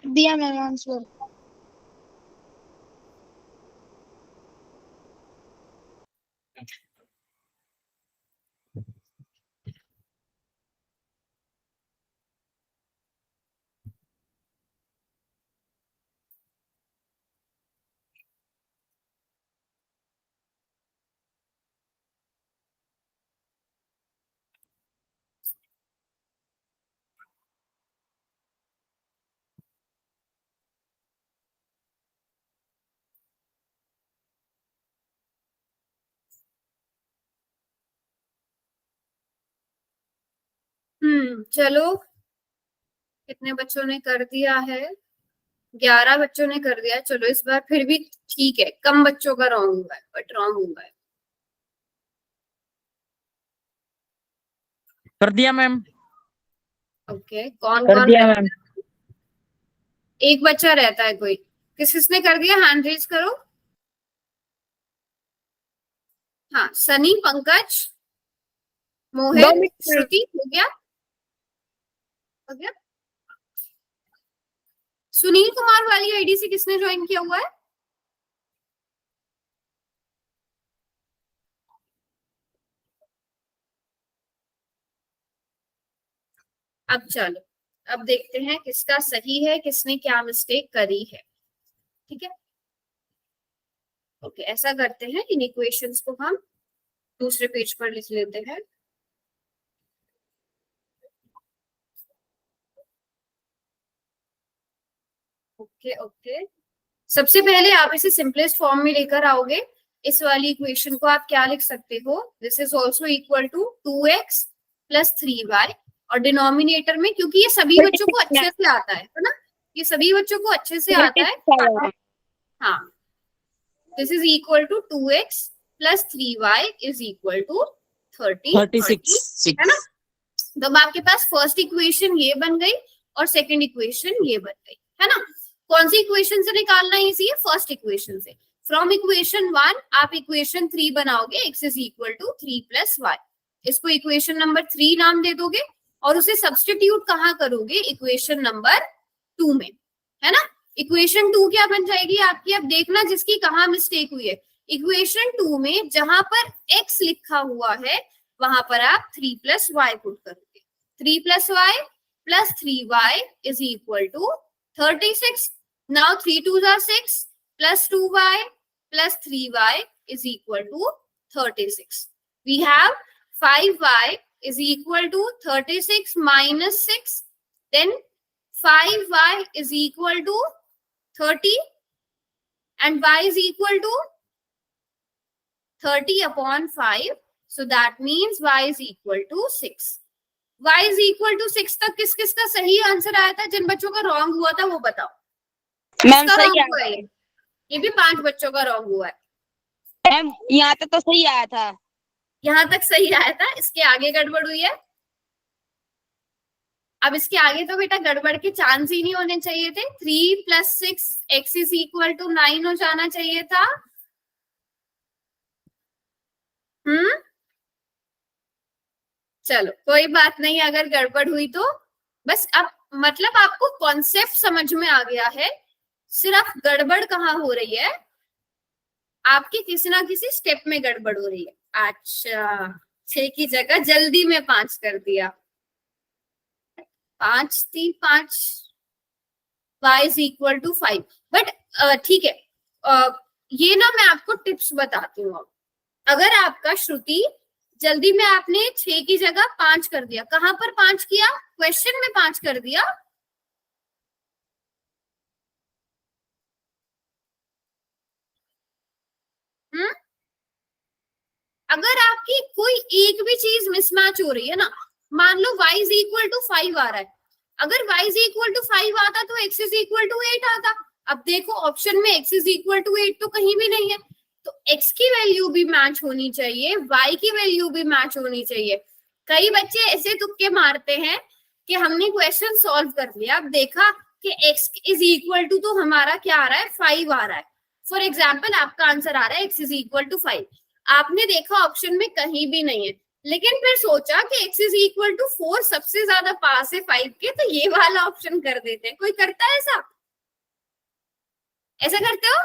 दिया मैम आंसर। चलो कितने बच्चों ने कर दिया है? 11 बच्चों ने कर दिया। चलो इस बार फिर भी ठीक है, कम बच्चों का रॉन्ग हुआ है बट रॉन्ग हुआ है। कर दिया मैम। ओके कौन कर कौन दिया मैम। एक बच्चा रहता है कोई, किसने कर दिया हैंड रेज करो। हाँ सनी, पंकज, मोहित, श्रुति, हो गया हो गया। सुनील कुमार वाली आईडी से किसने ज्वाइन किया हुआ है? अब चलो अब देखते हैं किसका सही है, किसने क्या मिस्टेक करी है, ठीक है। ओके ऐसा करते हैं, इन इक्वेशंस को हम दूसरे पेज पर लिख लेते हैं। ओके ओके सबसे पहले आप इसे सिंपलेस्ट फॉर्म में लेकर आओगे। इस वाली इक्वेशन को आप क्या लिख सकते हो, this is also equal to 2x plus 3y, और डिनोमिनेटर में क्योंकि ये सभी बच्चों को अच्छे से आता है ना, ये सभी बच्चों को अच्छे से आता है। हाँ this is equal to 2x plus 3y is equal to 36 है ना। तो अब आपके पास फर्स्ट इक्वेशन ये बन गई और सेकंड इक्वेशन ये बन गई है ना। कौन सी इक्वेशन से निकालना इजी है? फर्स्ट इक्वेशन से। फ्रॉम इक्वेशन 1 आप इक्वेशन 3 बनाओगे, x is equal to 3 plus y. इसको इक्वेशन नंबर 3 नाम दे दोगे और उसे सब्स्टिट्यूट कहाँ करोगे? इक्वेशन नंबर 2 में, है ना। इक्वेशन 2 क्या बन जाएगी आपकी? अब देखना जिसकी कहाँ मिस्टेक हुई है। इक्वेशन 2 में जहां पर x लिखा हुआ है वहां पर आप 3 प्लस वाई पुट करोगे। 3 plus y plus 3y is equal to 36। Now 3 2s are 6 plus 2y plus 3y is equal to 36. We have 5y is equal to 36 minus 6. Then 5y is equal to 30 and y is equal to 30 upon 5. So that means y is equal to 6. y is equal to 6 तक किस किस का सही answer आया था? जिन बच्चों का wrong हुआ था वो बताओ. मैम किसका सही wrong आया हुआ है? ये भी 5 बच्चों का रॉन्ग हुआ है. मैम, यहाँ तक तो सही आया था. यहाँ तक सही आया था, इसके आगे गड़बड़ हुई है. अब इसके आगे तो बेटा गड़बड़ के चांस ही नहीं होने चाहिए थे. 3 + 6 x इज इक्वल टू 9 हो जाना चाहिए था. चलो कोई बात नहीं अगर गड़बड़ हुई तो. बस अब मतलब आपको कॉन्सेप्ट समझ में आ गया है. सिर्फ गड़बड़ कहाँ हो रही है? आपकी किसी ना किसी स्टेप में गड़बड़ हो रही है. अच्छा, 6 की जगह जल्दी में 5 कर दिया. 5 3 5 y is equal to 5. But ठीक है, ये ना मैं आपको टिप्स बताती हूँ. अगर आपका श्रुति जल्दी में आपने 6 की जगह 5 कर दिया, कहां पर 5 किया? क्वेश्चन में 5 कर दिया. अगर आपकी कोई एक भी चीज मिसमैच हो रही है ना, मान लो y इज इक्वल टू 5 आ रहा है. अगर y इज इक्वल टू 5 आता तो x इज इक्वल टू 8 आता. अब देखो ऑप्शन में x इज इक्वल टू 8 तो कहीं भी नहीं है. तो x की वैल्यू भी मैच होनी चाहिए, y की वैल्यू भी मैच होनी चाहिए. कई बच्चे ऐसे तुक्के मारते हैं कि हमने क्वेश्चन सॉल्व कर लिया, अब देखा कि x इज इक्वल टू तो हमारा क्या आ रहा है? 5 आ रहा है. फॉर एग्जाम्पल आपका आंसर आ रहा है x इज इक्वल टू 5. आपने देखा ऑप्शन में कहीं भी नहीं है, लेकिन फिर सोचा कि x इज इक्वल टू 4 सबसे ज्यादा पास है 5 के, तो ये वाला ऑप्शन कर देते हैं. कोई करता है ऐसा? ऐसा करते हो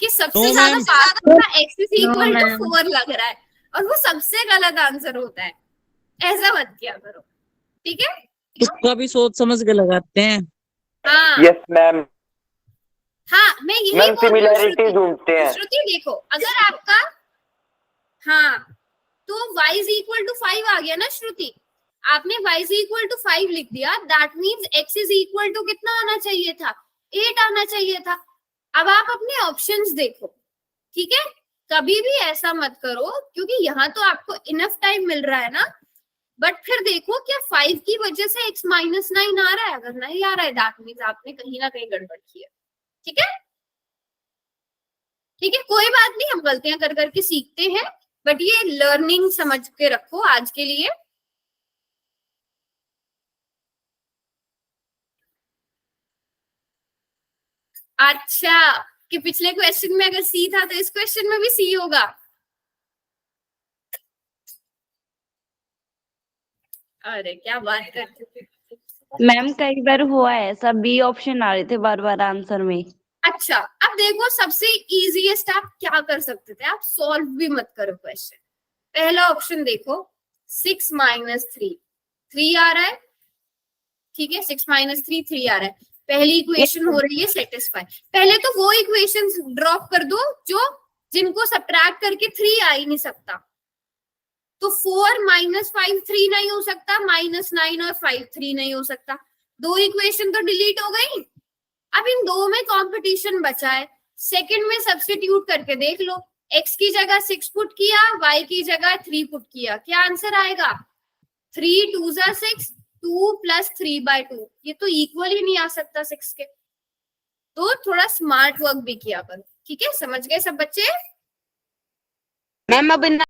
कि सबसे ज्यादा पास का x इज इक्वल टू 4 लग रहा है और वो सबसे गलत आंसर होता है. ऐसा मत किया करो, ठीक है? इसका भी सोच समझ के लगाते हैं. हाँ यस मैम. हाँ, मैं यही मैम बोल रही हूँ. सिमिलैरिटी ढूंढते हैं. श्रुति देखो, अगर आपका हाँ तो y इज इक्वल टू 5 आ गया ना श्रुति, आपने y इज इक्वल टू 5 लिख दिया. That means x is equal to कितना आना चाहिए था? 8 आना चाहिए था. अब आप अपने ऑप्शंस देखो, ठीक है? कभी भी ऐसा मत करो, क्योंकि यहाँ तो आपको इनफ टाइम मिल रहा है ना. बट फिर देखो क्या 5 की वजह से x माइनस 9 आ रहा है? अगर नहीं आ रहा है दैट मीन्स आपने कहीं ना कहीं गड़बड़ की है. ठीक है? ठीक है, कोई बात नहीं, हम गलतियां कर करके सीखते हैं. बट ये लर्निंग समझ के रखो आज के लिए. अच्छा, कि पिछले क्वेश्चन में अगर सी था तो इस क्वेश्चन में भी सी होगा. अरे क्या बात करते. मैम कई बार हुआ है ऐसा, बी ऑप्शन आ रहे थे बार बार आंसर में. अच्छा, अब देखो सबसे इजीएस्ट आप क्या कर सकते थे? आप सॉल्व भी मत करो क्वेश्चन. पहला ऑप्शन देखो, 6 माइनस 3 आ रहा है. ठीक है, 6 माइनस 3 आ रहा है. पहली इक्वेशन हो रही है सेटिस्फाई. पहले तो वो इक्वेशंस ड्रॉप कर दो जो जिनको सब्ट्रैक्ट करके 3 आ ही नहीं सकता. तो 4 माइनस 5 3 नहीं हो सकता, माइनस 9 और 5 3 नहीं हो सकता. 2 इक्वेशन तो डिलीट हो गई. अब इन 2 में कंपटीशन बचा है. सेकंड में सब्स्टिट्यूट करके देख लो. x की जगह 6 पुट किया, y की जगह 3 पुट किया, क्या आंसर आएगा? 3 2 6, 2 + 3/2. ये तो इक्वल ही नहीं आ सकता 6 के. तो थोड़ा स्मार्ट वर्क भी किया करो. ठीक है, समझ गए सब बच्चे? मैम अब